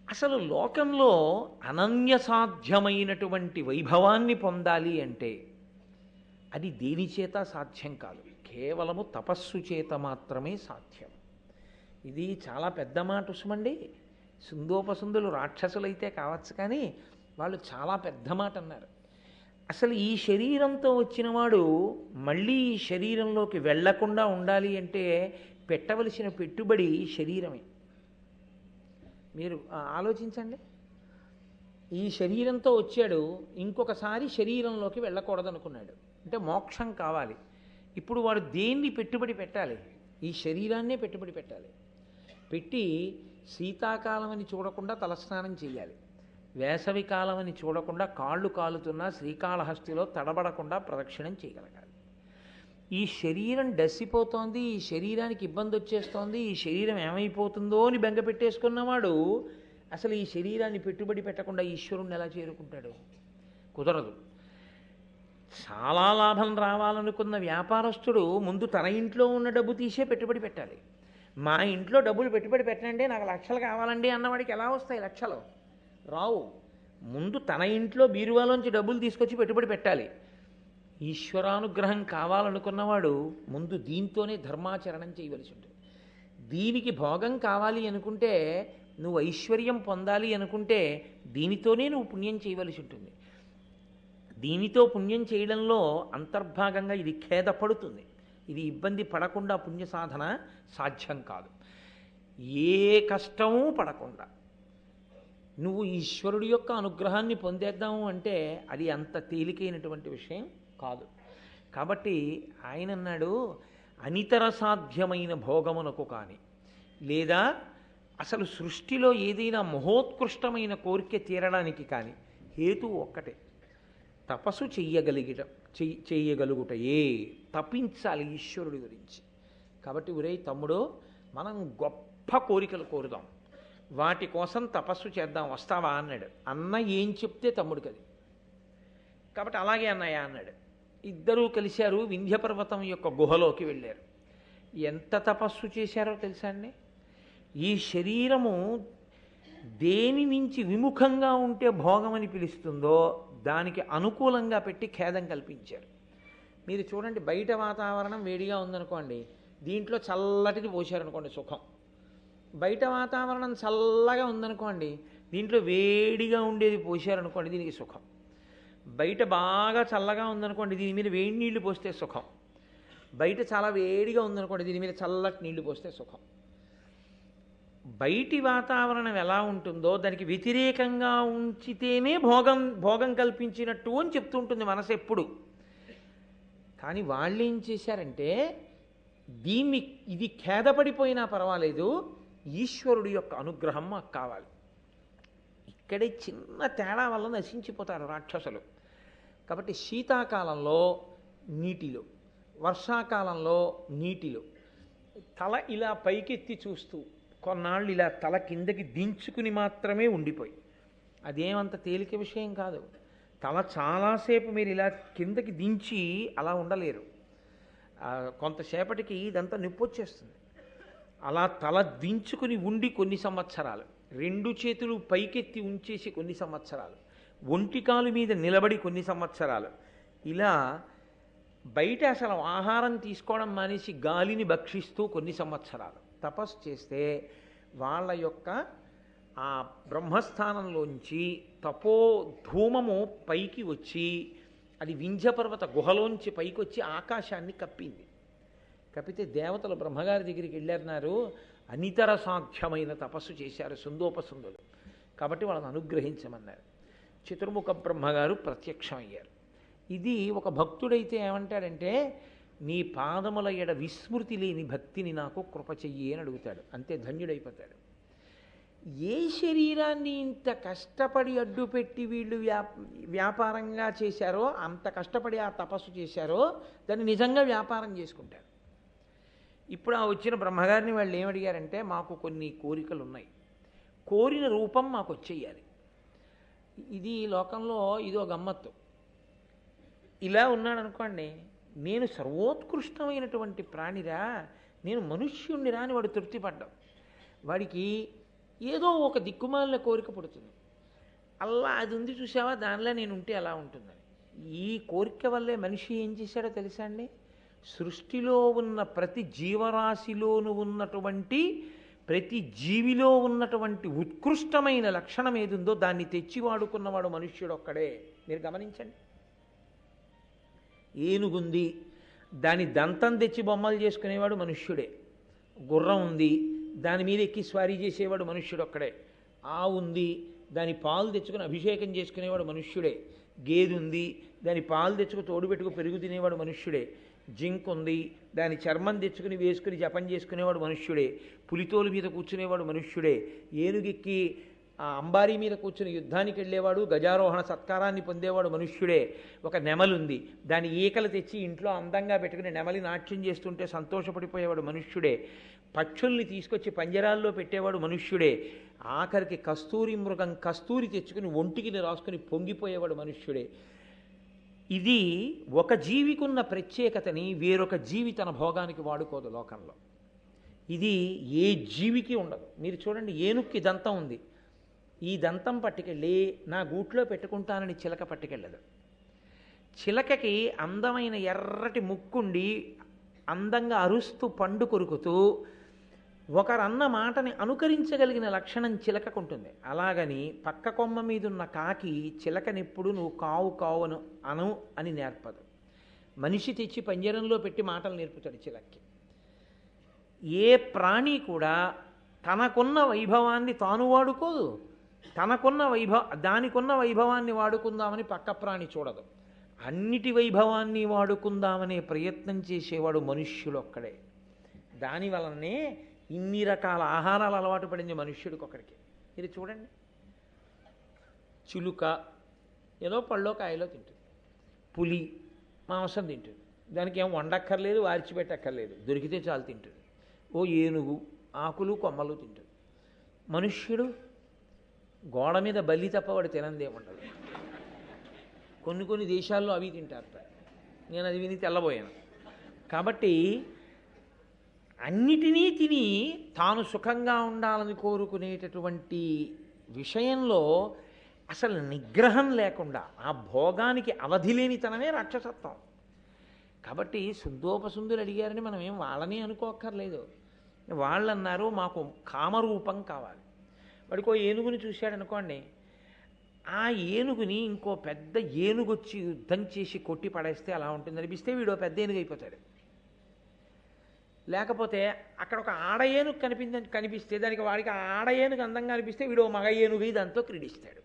అసలు లోకంలో అనన్యసాధ్యమైనటువంటి వైభవాన్ని పొందాలి అంటే అది దేని చేత సాధ్యం కాదు, కేవలము తపస్సు చేత మాత్రమే సాధ్యం. ఇది చాలా పెద్ద మాట ఉసుమండి. సుందోపసుందులు రాక్షసులైతే కావచ్చు, కానీ వాళ్ళు చాలా పెద్ద మాట అన్నారు. అసలు ఈ శరీరంతో వచ్చినవాడు మళ్ళీ ఈ శరీరంలోకి వెళ్లకుండా ఉండాలి అంటే పెట్టవలసిన పెట్టుబడి శరీరమే. మీరు ఆలోచించండి. ఈ శరీరంతో వచ్చాడు, ఇంకొకసారి శరీరంలోకి వెళ్ళకూడదనుకున్నాడు. అంటే మోక్షం కావాలి. ఇప్పుడు వాడు దేన్ని పెట్టుబడి పెట్టాలి? ఈ శరీరాన్నే పెట్టుబడి పెట్టాలి. పెట్టి శీతాకాలం అని చూడకుండా తలస్నానం చేయాలి, వేసవి కాలం అని చూడకుండా కాళ్ళు కాలుతున్నా శ్రీకాళహస్తిలో తడబడకుండా ప్రదక్షిణం చేయగలగాలి. ఈ శరీరం డస్సిపోతోంది, ఈ శరీరానికి ఇబ్బంది వచ్చేస్తోంది, ఈ శరీరం ఏమైపోతుందో అని బెంగ పెట్టేసుకున్నవాడు అసలు ఈ శరీరాన్ని పెట్టుబడి పెట్టకుండా ఈశ్వరుణ్ణి ఎలా చేరుకుంటాడు? కుదరదు. చాలా లాభం రావాలనుకున్న వ్యాపారస్తుడు ముందు తన ఇంట్లో ఉన్న డబ్బు తీసే పెట్టుబడి పెట్టాలి. మా ఇంట్లో డబ్బులు పెట్టుబడి పెట్టండి, నాకు లక్షలు కావాలండి అన్నవాడికి ఎలా వస్తాయి లక్షలు? రావు. ముందు తన ఇంట్లో బీరువాలోంచి డబ్బులు తీసుకొచ్చి పెట్టుబడి పెట్టాలి. ఈశ్వరానుగ్రహం కావాలనుకున్నవాడు ముందు దీంతోనే ధర్మాచరణం చేయవలసి ఉంటుంది. దీనికి భోగం కావాలి అనుకుంటే, నువ్వు ఐశ్వర్యం పొందాలి అనుకుంటే దీనితోనే నువ్వు పుణ్యం చేయవలసి ఉంటుంది. దీనితో పుణ్యం చేయడంలో అంతర్భాగంగా ఇది ఖేదపడుతుంది. ఇది ఇబ్బంది పడకుండా పుణ్య సాధన సాధ్యం కాదు. ఏ కష్టమూ పడకుండా నువ్వు ఈశ్వరుడి యొక్క అనుగ్రహాన్ని పొందేద్దాము అంటే అది అంత తేలికైనటువంటి విషయం కాదు. కాబట్టి ఆయన అన్నాడు, అనితర సాధ్యమైన భోగమునకు కానీ, లేదా అసలు సృష్టిలో ఏదైనా మహోత్కృష్టమైన కోరిక తీరడానికి కానీ హేతువు ఒక్కటే, తపస్సు చెయ్యగలుగుటయే. తపించాలి ఈశ్వరుడి గురించి. కాబట్టి ఒరే తమ్ముడు, మనం గొప్ప కోరికలు కోరుదాం, వాటి కోసం తపస్సు చేద్దాం, వస్తావా అన్నాడు. అన్న ఏం చెప్తే తమ్ముడికి అది. కాబట్టి అలాగే అన్నయ్య అన్నాడు. ఇద్దరూ కలిశారు, వింధ్యపర్వతం యొక్క గుహలోకి వెళ్ళారు. ఎంత తపస్సు చేశారో తెలుసా అండి? ఈ శరీరము దేని నుంచి విముఖంగా ఉంటే భోగమని పిలుస్తుందో దానికి అనుకూలంగా పెట్టి ఖేదం కల్పించారు. మీరు చూడండి, బయట వాతావరణం వేడిగా ఉందనుకోండి, దీంట్లో చల్లటిది పోశారనుకోండి సుఖం. బయట వాతావరణం చల్లగా ఉందనుకోండి, దీంట్లో వేడిగా ఉండేది పోశారనుకోండి, దీనికి సుఖం. బయట బాగా చల్లగా ఉందనుకోండి, దీని మీద వేడి నీళ్లు పోస్తే సుఖం. బయట చాలా వేడిగా ఉందనుకోండి, దీని మీద చల్లటి నీళ్లు పోస్తే సుఖం. బయటి వాతావరణం ఎలా ఉంటుందో దానికి వ్యతిరేకంగా ఉంచితేనే భోగం కల్పించినట్టు అని చెప్తూ ఉంటుంది మనసు ఎప్పుడు. కానీ వాళ్ళు ఏం చేశారంటే, ఇది ఖేదపడిపోయినా పర్వాలేదు, ఈశ్వరుడి యొక్క అనుగ్రహం మాకు కావాలి. ఇక్కడే చిన్న తేడా వల్ల నశించిపోతారు రాక్షసులు. కాబట్టి శీతాకాలంలో నీటిలో, వర్షాకాలంలో నీటిలో తల ఇలా పైకెత్తి చూస్తూ కొన్నాళ్ళు ఇలా తల కిందకి దించుకుని మాత్రమే ఉండిపోయి, అదేమంత తేలిక విషయం కాదు. తల చాలాసేపు మీరు ఇలా కిందకి దించి అలా ఉండలేరు. కొంతసేపటికి ఇదంతా నొప్పి వచ్చేస్తుంది. అలా తల దించుకుని ఉండి కొన్ని సంవత్సరాలు, రెండు చేతులు పైకెత్తి ఉంచేసి కొన్ని సంవత్సరాలు, ఒంటికాలు మీద నిలబడి కొన్ని సంవత్సరాలు, ఇలా బయట అసలు ఆహారం తీసుకోవడం మానేసి గాలిని భక్షిస్తూ కొన్ని సంవత్సరాలు తపస్సు చేస్తే వాళ్ళ యొక్క ఆ బ్రహ్మస్థానంలోంచి తపో ధూమము పైకి వచ్చి అది వింధ్యపర్వత గుహలోంచి పైకి వచ్చి ఆకాశాన్ని కప్పింది. కప్పితే దేవతలు బ్రహ్మగారి దగ్గరికి వెళ్ళారన్నారు, అనితర సాధ్యమైన తపస్సు చేశారు సుందోపసుందులు, కాబట్టి వాళ్ళని అనుగ్రహించమన్నారు. చతుర్ముఖ బ్రహ్మగారు ప్రత్యక్షమయ్యారు. ఇది ఒక భక్తుడైతే ఏమంటాడంటే, నీ పాదముల ఎడ విస్మృతి లేని భక్తిని నాకు కృప చెయ్యి అని అడుగుతాడు. అంతే, ధన్యుడైపోతాడు. ఏ శరీరాన్ని ఇంత కష్టపడి అడ్డుపెట్టి వీళ్ళు వ్యాపారంగా చేశారో, అంత కష్టపడి ఆ తపస్సు చేశారో దాన్ని నిజంగా వ్యాపారం చేసుకుంటారు. ఇప్పుడు ఆ వచ్చిన బ్రహ్మగారిని వాళ్ళు ఏమడిగారంటే, మాకు కొన్ని కోరికలు ఉన్నాయి, కోరిన రూపం మాకు వచ్చేయాలి. ఇది లోకంలో ఇదో గమ్మత్తు. ఇలా ఉన్నాడు అనుకోండి, నేను సర్వోత్కృష్టమైనటువంటి ప్రాణిరా, నేను మనుష్యుణ్ణిరా అని వాడు తృప్తిపడ్డాం. వాడికి ఏదో ఒక దిక్కుమాలిన కోరిక పుడుతుంది. అలా అది ఉంది చూసావా, దానిలో నేను ఉంటే ఎలా ఉంటుందని. ఈ కోరిక వల్లే మనిషి ఏం చేశాడో తెలుసా అండి? సృష్టిలో ఉన్న ప్రతి జీవరాశిలోనూ ఉన్నటువంటి ప్రతి జీవిలో ఉన్నటువంటి ఉత్కృష్టమైన లక్షణం ఏదుందో దాన్ని తెచ్చి వాడుకున్నవాడు మనుష్యుడు ఒక్కడే. మీరు గమనించండి. ఏనుగుంది, దాని దంతం తెచ్చి బొమ్మలు చేసుకునేవాడు మనుష్యుడే. గుర్రం ఉంది, దాని మీద ఎక్కి స్వారీ చేసేవాడు మనుష్యుడు ఒక్కడే. ఆవు ఉంది, దాని పాలు తెచ్చుకుని అభిషేకం చేసుకునేవాడు మనుష్యుడే. గేదె ఉంది, దాని పాలు తెచ్చుకు తోడుపెట్టుకు పెరుగు తినేవాడు మనుష్యుడే. జింక్ ఉంది, దాని చర్మం తెచ్చుకుని వేసుకుని జపం చేసుకునేవాడు మనుష్యుడే. పులితోలు మీద కూర్చునేవాడు మనుష్యుడే. ఏనుగెక్కి ఆ అంబారీ మీద కూర్చుని యుద్ధానికి వెళ్ళేవాడు, గజారోహణ సత్కారాన్ని పొందేవాడు మనుష్యుడే. ఒక నెమలుంది, దాని ఈకలు తెచ్చి ఇంట్లో అందంగా పెట్టుకుని నెమలి నాట్యం చేస్తుంటే సంతోషపడిపోయేవాడు మనుష్యుడే. పక్షుల్ని తీసుకొచ్చి పంజరాల్లో పెట్టేవాడు మనుష్యుడే. ఆఖరికి కస్తూరి మృగం కస్తూరి తెచ్చుకుని ఒంటికి రాసుకుని పొంగిపోయేవాడు మనుష్యుడే. ఇది ఒక జీవికున్న ప్రత్యేకతని వేరొక జీవి తన భోగానికి వాడుకోదు లోకంలో. ఇది ఏ జీవికి ఉండదు. మీరు చూడండి, ఏనుక్కి దంతం ఉంది, ఈ దంతం పట్టుకెళ్ళి నా గూట్లో పెట్టుకుంటానని చిలక పట్టుకెళ్ళదు. చిలకకి అందమైన ఎర్రటి ముక్కుండి అందంగా అరుస్తూ పండు కొరుకుతూ ఒకరన్న మాటని అనుకరించగలిగిన లక్షణం చిలకకుంటుంది. అలాగని పక్క కొమ్మ మీదున్న కాకి చిలకనెప్పుడు నువ్వు కావు కావును అను అని నేర్పదు. మనిషి తెచ్చి పంజరంలో పెట్టి మాటలు నేర్పుతాడు చిలక్కి. ఏ ప్రాణి కూడా తనకున్న వైభవాన్ని తాను వాడుకోదు, దానికున్న వైభవాన్ని వాడుకుందామని పక్క ప్రాణి చూడదు. అన్నిటి వైభవాన్ని వాడుకుందామనే ప్రయత్నం చేసేవాడు మనుష్యుడు ఒక్కడే. దానివలనే ఇన్ని రకాల ఆహారాలు అలవాటు పడింది మనుష్యుడికి ఒక్కడికి. ఇది చూడండి, చిలుక ఏదో పళ్ళో కాయలో తింటుంది, పులి మాంసం తింటుంది, దానికి ఏం వండక్కర్లేదు, వార్చిపెట్టక్కర్లేదు, దొరికితే చాలు తింటుంది. ఓ ఏనుగు ఆకులు కొమ్మలు తింటుంది. మనుష్యుడు గోడ మీద బల్లి తప్ప వాడు తినందేముండదు. కొన్ని దేశాల్లో అవి తింటారట. నేను అది విని తెల్లబోయాను. కాబట్టి అన్నిటినీ తిని తాను సుఖంగా ఉండాలని కోరుకునేటటువంటి విషయంలో అసలు నిగ్రహం లేకుండా ఆ భోగానికి అవధి లేనితనమే రాక్షసత్వం. కాబట్టి సుందోపసుందులు అడిగారని మనం ఏం వాళ్ళని అనుకోక్కర్లేదు. వాళ్ళు అన్నారు మాకు కామరూపం కావాలి. వాడికో ఏనుగుని చూశాడనుకోండి, ఆ ఏనుగుని ఇంకో పెద్ద ఏనుగు వచ్చి యుద్ధం చేసి కొట్టి పడేస్తే అలా ఉంటుంది అనిపిస్తే వీడు పెద్ద ఏనుగు అయిపోతాడు. లేకపోతే అక్కడ ఒక ఆడ ఏనుగు కనిపిస్తే వాడికి ఆ ఆడ ఏనుగు అందంగా అనిపిస్తే వీడు మగ ఏనుగు దాంతో క్రీడిస్తాడు.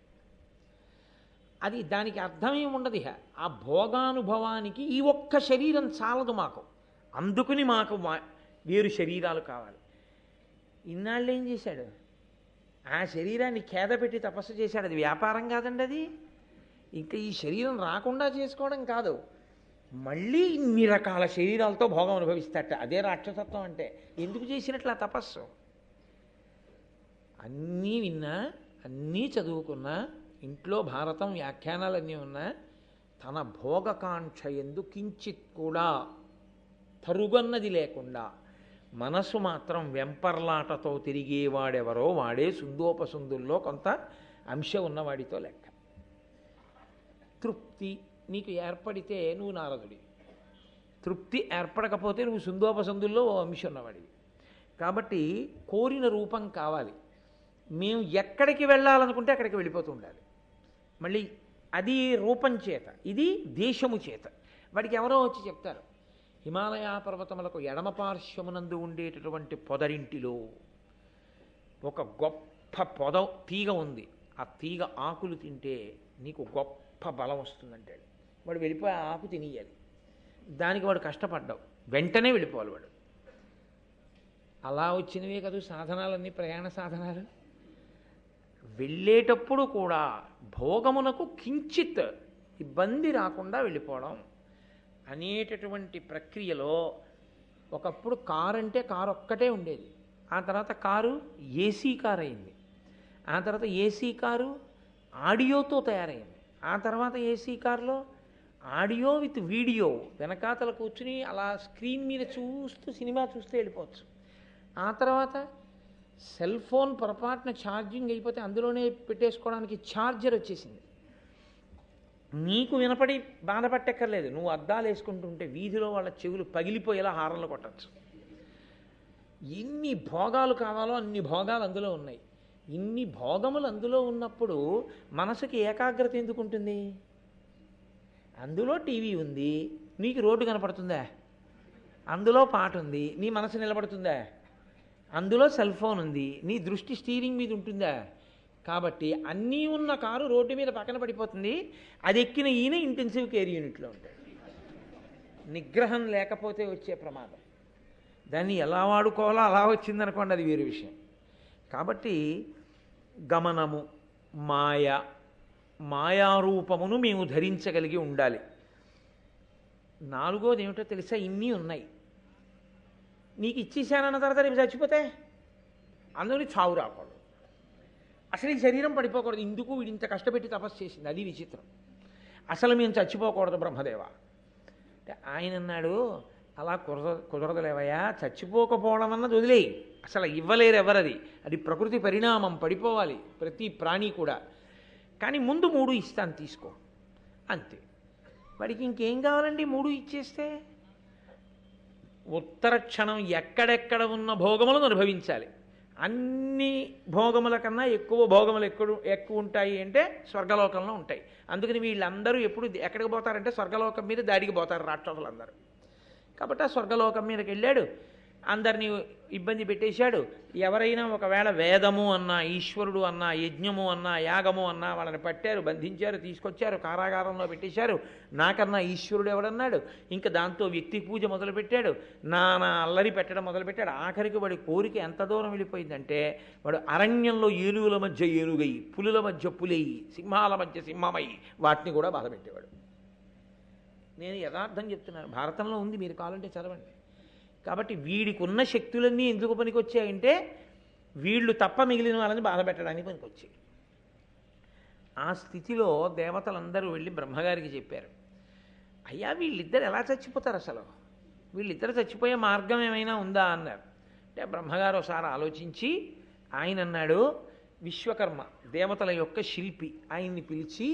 అది దానికి అర్థం ఏముండదు. ఆ భోగానుభవానికి ఈ ఒక్క శరీరం చాలదు మాకు, అందుకుని మాకు వేరు శరీరాలు కావాలి. ఇన్నాళ్ళు ఏం చేశాడు? ఆ శరీరాన్ని ఖేద పెట్టి తపస్సు చేశాడు. అది వ్యాపారం కాదండి. అది ఇంకా ఈ శరీరం రాకుండా చేసుకోవడం కాదు, మళ్ళీ ఇన్ని రకాల శరీరాలతో భోగం అనుభవిస్తాట. అదే రాక్షసత్వం అంటే. ఎందుకు చేసినట్లు ఆ తపస్సు? అన్నీ విన్నా, అన్నీ చదువుకున్నా, ఇంట్లో భారతం వ్యాఖ్యానాలన్నీ ఉన్నా, తన భోగకాంక్ష ఎందు కించిత్ కూడా పరుగన్నది లేకుండా మనసు మాత్రం వెంపర్లాటతో తిరిగేవాడెవరో వాడే సుందోపసుందుల్లో కొంత అంశం ఉన్నవాడితో లెక్క. తృప్తి నీకు ఏర్పడితే నువ్వు నారదుడి, తృప్తి ఏర్పడకపోతే నువ్వు సుందోపసుందుల్లో ఓ అంశం ఉన్నవాడివి. కాబట్టి కోరిన రూపం కావాలి. మేము ఎక్కడికి వెళ్ళాలనుకుంటే అక్కడికి వెళ్ళిపోతూ ఉండాలి. మళ్ళీ అది రూపం చేత, ఇది దేశము చేత. వాడికి ఎవరో వచ్చి చెప్తారు, హిమాలయ పర్వతములకు ఎడమ పార్శ్వమునందు ఉండేటటువంటి పొదరింటిలో ఒక గొప్ప తీగ ఉంది, ఆ తీగ ఆకులు తింటే నీకు గొప్ప బలం వస్తుందంటాడు. వాడు వెళ్ళిపోయి ఆ ఆకు తినేయాలి. దానికి వాడు కష్టపడ్డావు, వెంటనే వెళ్ళిపోవాలి వాడు. అలా వచ్చినవే కదా సాధనాలన్నీ, ప్రయాణ సాధనాలు. వెళ్ళేటప్పుడు కూడా భోగమునకు కించిత్ ఇబ్బంది రాకుండా వెళ్ళిపోవడం అనేటటువంటి ప్రక్రియలో ఒకప్పుడు కారు అంటే కారు ఒక్కటే ఉండేది. ఆ తర్వాత కారు ఏసీ కారు అయింది. ఆ తర్వాత ఏసీ కారు ఆడియోతో తయారైంది. ఆ తర్వాత ఏసీ కారులో ఆడియో విత్ వీడియో, వెనకాతల కూర్చుని అలా స్క్రీన్ మీద చూస్తూ సినిమా చూస్తూ వెళ్ళిపోవచ్చు. ఆ తర్వాత సెల్ ఫోన్ పొరపాటున ఛార్జింగ్ అయిపోతే అందులోనే పెట్టేసుకోవడానికి ఛార్జర్ వచ్చేసింది. నీకు వినపడి బాధపట్టక్కర్లేదు, నువ్వు అద్దాలు వేసుకుంటుంటే వీధిలో వాళ్ళ చెవులు పగిలిపోయేలా హారన్లు కొట్టచ్చు. ఎన్ని భోగాలు కావాలో అన్ని భోగాలు అందులో ఉన్నాయి. ఇన్ని భోగములు అందులో ఉన్నప్పుడు మనసుకి ఏకాగ్రత ఎందుకు ఉంటుంది? అందులో టీవీ ఉంది, నీకు రోడ్డు కనపడుతుందా? అందులో పాట ఉంది, నీ మనసు నిలబడుతుందా? అందులో సెల్ ఫోన్ ఉంది, నీ దృష్టి స్టీరింగ్ మీద ఉంటుందా? కాబట్టి అన్నీ ఉన్న కారు రోడ్డు మీద పక్కన పడిపోతుంది. అది ఎక్కిన ఈయన ఇంటెన్సివ్ కేర్ యూనిట్లో ఉంటాడు. నిగ్రహం లేకపోతే వచ్చే ప్రమాదం. దాన్ని ఎలా వాడుకోవాలో అలా వచ్చిందనుకోండి, అది వేరే విషయం. కాబట్టి గమనము, మాయారూపమును మేము ధరించగలిగి ఉండాలి. నాలుగోది ఏమిటో తెలుసా? ఇన్ని ఉన్నాయి. నీకు ఇచ్చేసానన్న తర్వాత రేపు చచ్చిపోతే అందులో చావు రాకూడదు. అసలు ఈ శరీరం పడిపోకూడదు. ఇందుకు వీడింత కష్టపెట్టి తపస్సు చేసింది, అది విచిత్రం. అసలు మేము చచ్చిపోకూడదు బ్రహ్మదేవ అంటే ఆయన అన్నాడు, అలా కుదరదులేవయ్యా, చచ్చిపోకపోవడం అన్నది వదిలేయి, అసలు ఇవ్వలేరు ఎవరది. అది ప్రకృతి పరిణామం, పడిపోవాలి ప్రతి ప్రాణి కూడా. కానీ ముందు 3 ఇస్తాను తీసుకో అంతే. వాడికి ఇంకేం కావాలండి 3 ఇచ్చేస్తే? ఉత్తర క్షణం ఎక్కడెక్కడ ఉన్న భోగములను అనుభవించాలి. అన్ని భోగముల కన్నా ఎక్కువ భోగములు ఎక్కువ ఉంటాయి అంటే స్వర్గలోకంలో ఉంటాయి. అందుకని వీళ్ళందరూ ఎప్పుడు ఎక్కడికి పోతారంటే స్వర్గలోకం మీద దాడికి పోతారు రాక్షసులందరూ. కాబట్టి ఆ స్వర్గలోకం మీదకి వెళ్ళాడు, అందరినీ ఇబ్బంది పెట్టేశాడు. ఎవరైనా ఒకవేళ వేదము అన్నా, ఈశ్వరుడు అన్నా, యజ్ఞము అన్నా, యాగము అన్నా వాళ్ళని పట్టారు, బంధించారు, తీసుకొచ్చారు, కారాగారంలో పెట్టేశారు. నాకన్నా ఈశ్వరుడు ఎవడన్నాడు. ఇంకా దాంతో వ్యక్తి పూజ మొదలుపెట్టాడు, నానా అల్లరి పెట్టడం మొదలుపెట్టాడు. ఆఖరికి వాడి కోరిక ఎంత దూరం వెళ్ళిపోయిందంటే వాడు అరణ్యంలో ఏనుగుల మధ్య ఏనుగై, పులుల మధ్య పులయ్యి, సింహాల మధ్య సింహమై వాటిని కూడా బాధపెట్టేవాడు. నేను యథార్థం చెప్తున్నాను, భారతంలో ఉంది, మీరు కావాలంటే చదవండి. కాబట్టి వీడికి ఉన్న శక్తులన్నీ ఎందుకు పనికొచ్చాయంటే వీళ్ళు తప్ప మిగిలిన వాళ్ళని బాధ పెట్టడానికి పనికొచ్చాయి. ఆ స్థితిలో దేవతలందరూ వెళ్ళి బ్రహ్మగారికి చెప్పారు, అయ్యా వీళ్ళిద్దరు ఎలా చచ్చిపోతారు, అసలు వీళ్ళిద్దరు చచ్చిపోయే మార్గం ఏమైనా ఉందా అన్నారు. అంటే బ్రహ్మగారు ఒకసారి ఆలోచించి ఆయన అన్నాడు, విశ్వకర్మ దేవతల యొక్క శిల్పి, ఆయన్ని పిలిచి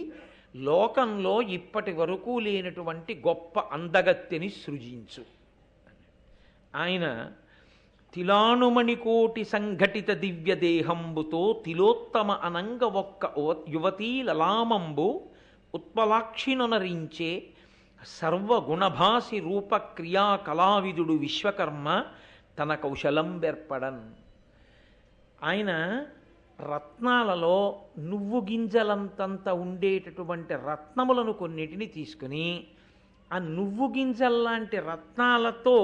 లోకంలో ఇప్పటి వరకు లేనటువంటి గొప్ప అందగత్తెని సృజించు. ఆయన తిలాణుమణికోటి సంఘటిత దివ్య దేహంబుతో తిలోత్తమ అనంగ ఒక్క యువతీ లలామంబు ఉత్పలాక్షినొనరించే సర్వగుణభాసి రూప క్రియా కళావిదుడు విశ్వకర్మ తన కౌశలం బెర్పడన్. ఆయన రత్నాలలో నువ్వు గింజలంతంత ఉండేటటువంటి రత్నములను కొన్నిటిని తీసుకుని ఆ నువ్వు గింజల్లాంటి రత్నాలతో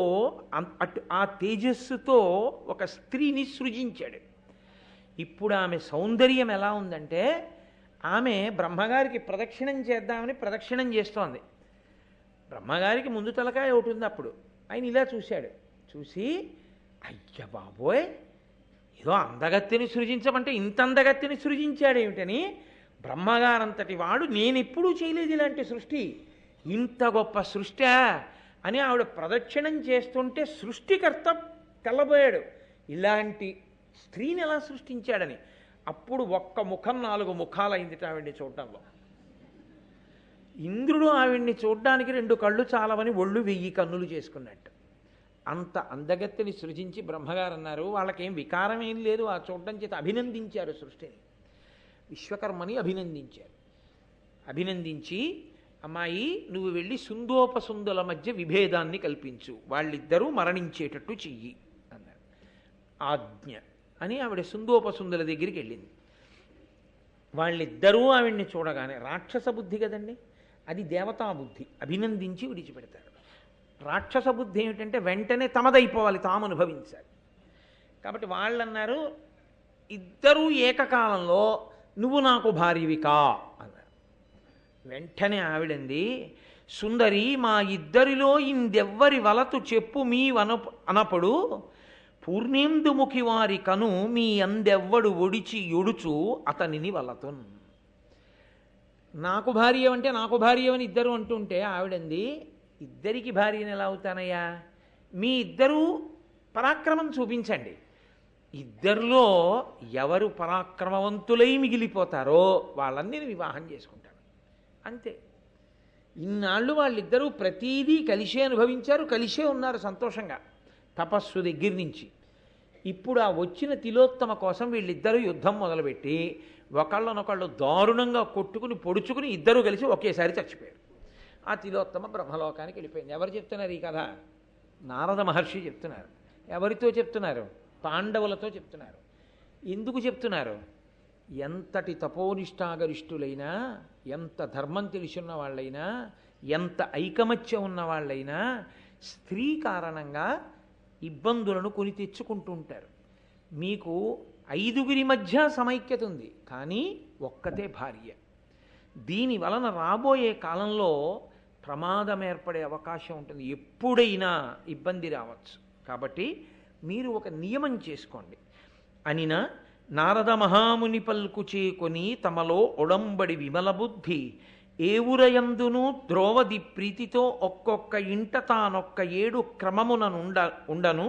ఆ తేజస్సుతో ఒక స్త్రీని సృజించాడు. ఇప్పుడు ఆమె సౌందర్యం ఎలా ఉందంటే ఆమె బ్రహ్మగారికి ప్రదక్షిణం చేద్దామని ప్రదక్షిణం చేస్తోంది. బ్రహ్మగారికి ముందు తలకాయ ఒకటి ఉంది. అప్పుడు ఆయన ఇలా చూశాడు, చూసి అయ్య బాబోయ్, ఏదో అందగత్తిని సృజించమంటే ఇంత అందగత్తిని సృజించాడేమిటని, బ్రహ్మగారంతటి వాడు నేనెప్పుడూ చేయలేదు ఇలాంటి సృష్టి, ఇంత గొప్ప సృష్టి అని ఆవిడ ప్రదక్షిణం చేస్తుంటే సృష్టికర్త తెల్లబోయాడు, ఇలాంటి స్త్రీని ఎలా సృష్టించాడని. అప్పుడు ఒక్క ముఖం 4 ముఖాలైంది ఆవిడ్ని చూడడంలో. ఇంద్రుడు ఆవిడ్ని చూడ్డానికి 2 కళ్ళు చాలవని ఒళ్ళు 1000 కన్నులు చేసుకున్నట్టు. అంత అందగత్తెని సృజించి బ్రహ్మగారు అన్నారు, వాళ్ళకేం వికారం ఏం లేదు, ఆ చూడడం చేత అభినందించారు సృష్టిని. విశ్వకర్మని అభినందించారు. అభినందించి అమ్మాయి నువ్వు వెళ్ళి సుందోపసుందుల మధ్య విభేదాన్ని కల్పించు, వాళ్ళిద్దరూ మరణించేటట్టు చెయ్యి అన్నారు. ఆజ్ఞ అని ఆవిడ సుందోపసుందుల దగ్గరికి వెళ్ళింది. వాళ్ళిద్దరూ ఆవిడ్ని చూడగానే, రాక్షస బుద్ధి కదండి అది, దేవతా బుద్ధి, అభినందించి విడిచిపెడతారు. రాక్షస బుద్ధి ఏమిటంటే వెంటనే తమదైపోవాలి, తాము అనుభవించాలి. కాబట్టి వాళ్ళన్నారు, ఇద్దరూ ఏకకాలంలో నువ్వు నాకు భార్యవికా అన్నారు. వెంటనే ఆవిడంది, సుందరి మా ఇద్దరిలో ఇందెవ్వరి వలతు చెప్పు మీ అనప్పుడు పూర్ణేందుముఖి వారి కను మీ అందెవ్వడు ఒడిచి యొడుచు అతనిని వలతున్. నాకు భార్య అంటే నాకు భార్య అని ఇద్దరు అంటుంటే ఆవిడంది, ఇద్దరికి భార్యని ఎలా అవుతానయ్యా, మీ ఇద్దరూ పరాక్రమం చూపించండి, ఇద్దరిలో ఎవరు పరాక్రమవంతులై మిగిలిపోతారో వాళ్ళని నేను వివాహం చేసుకుంటాను అంతే. ఇన్నాళ్ళు వాళ్ళిద్దరూ ప్రతీదీ కలిసే అనుభవించారు, కలిసే ఉన్నారు సంతోషంగా తపస్సు దగ్గర నుంచి. ఇప్పుడు ఆ వచ్చిన తిలోత్తమ కోసం వీళ్ళిద్దరూ యుద్ధం మొదలుపెట్టి ఒకళ్ళనొకళ్ళు దారుణంగా కొట్టుకుని పొడుచుకుని ఇద్దరూ కలిసి ఒకేసారి చచ్చిపోయారు. ఆ తిలోత్తమ బ్రహ్మలోకానికి వెళ్ళిపోయింది. ఎవరు చెప్తున్నారు ఈ కథ? నారద మహర్షి చెప్తున్నారు. ఎవరితో చెప్తున్నారు? పాండవులతో చెప్తున్నారు. ఎందుకు చెప్తున్నారు? ఎంతటి తపోనిష్టాగరిష్ఠులైనా, ఎంత ధర్మం తెలిసిన వాళ్ళైనా, ఎంత ఐకమత్యం ఉన్న వాళ్ళైనా స్త్రీ కారణంగా ఇబ్బందులను కొని తెచ్చుకుంటూ ఉంటారు. మీకు 5గురి మధ్య సమైక్యత ఉంది, కానీ ఒక్కతే భార్య. దీని వలన రాబోయే కాలంలో ప్రమాదం ఏర్పడే అవకాశం ఉంటుంది, ఎప్పుడైనా ఇబ్బంది రావచ్చు. కాబట్టి మీరు ఒక నియమం చేసుకోండి అనిన నారద మహాముని పల్కు చేకొని తమలో ఒడంబడి విమల బుద్ధి ఏవురయందును ద్రోవది ప్రీతితో ఒక్కొక్క ఇంట తానొక్క 7 క్రమముననుండను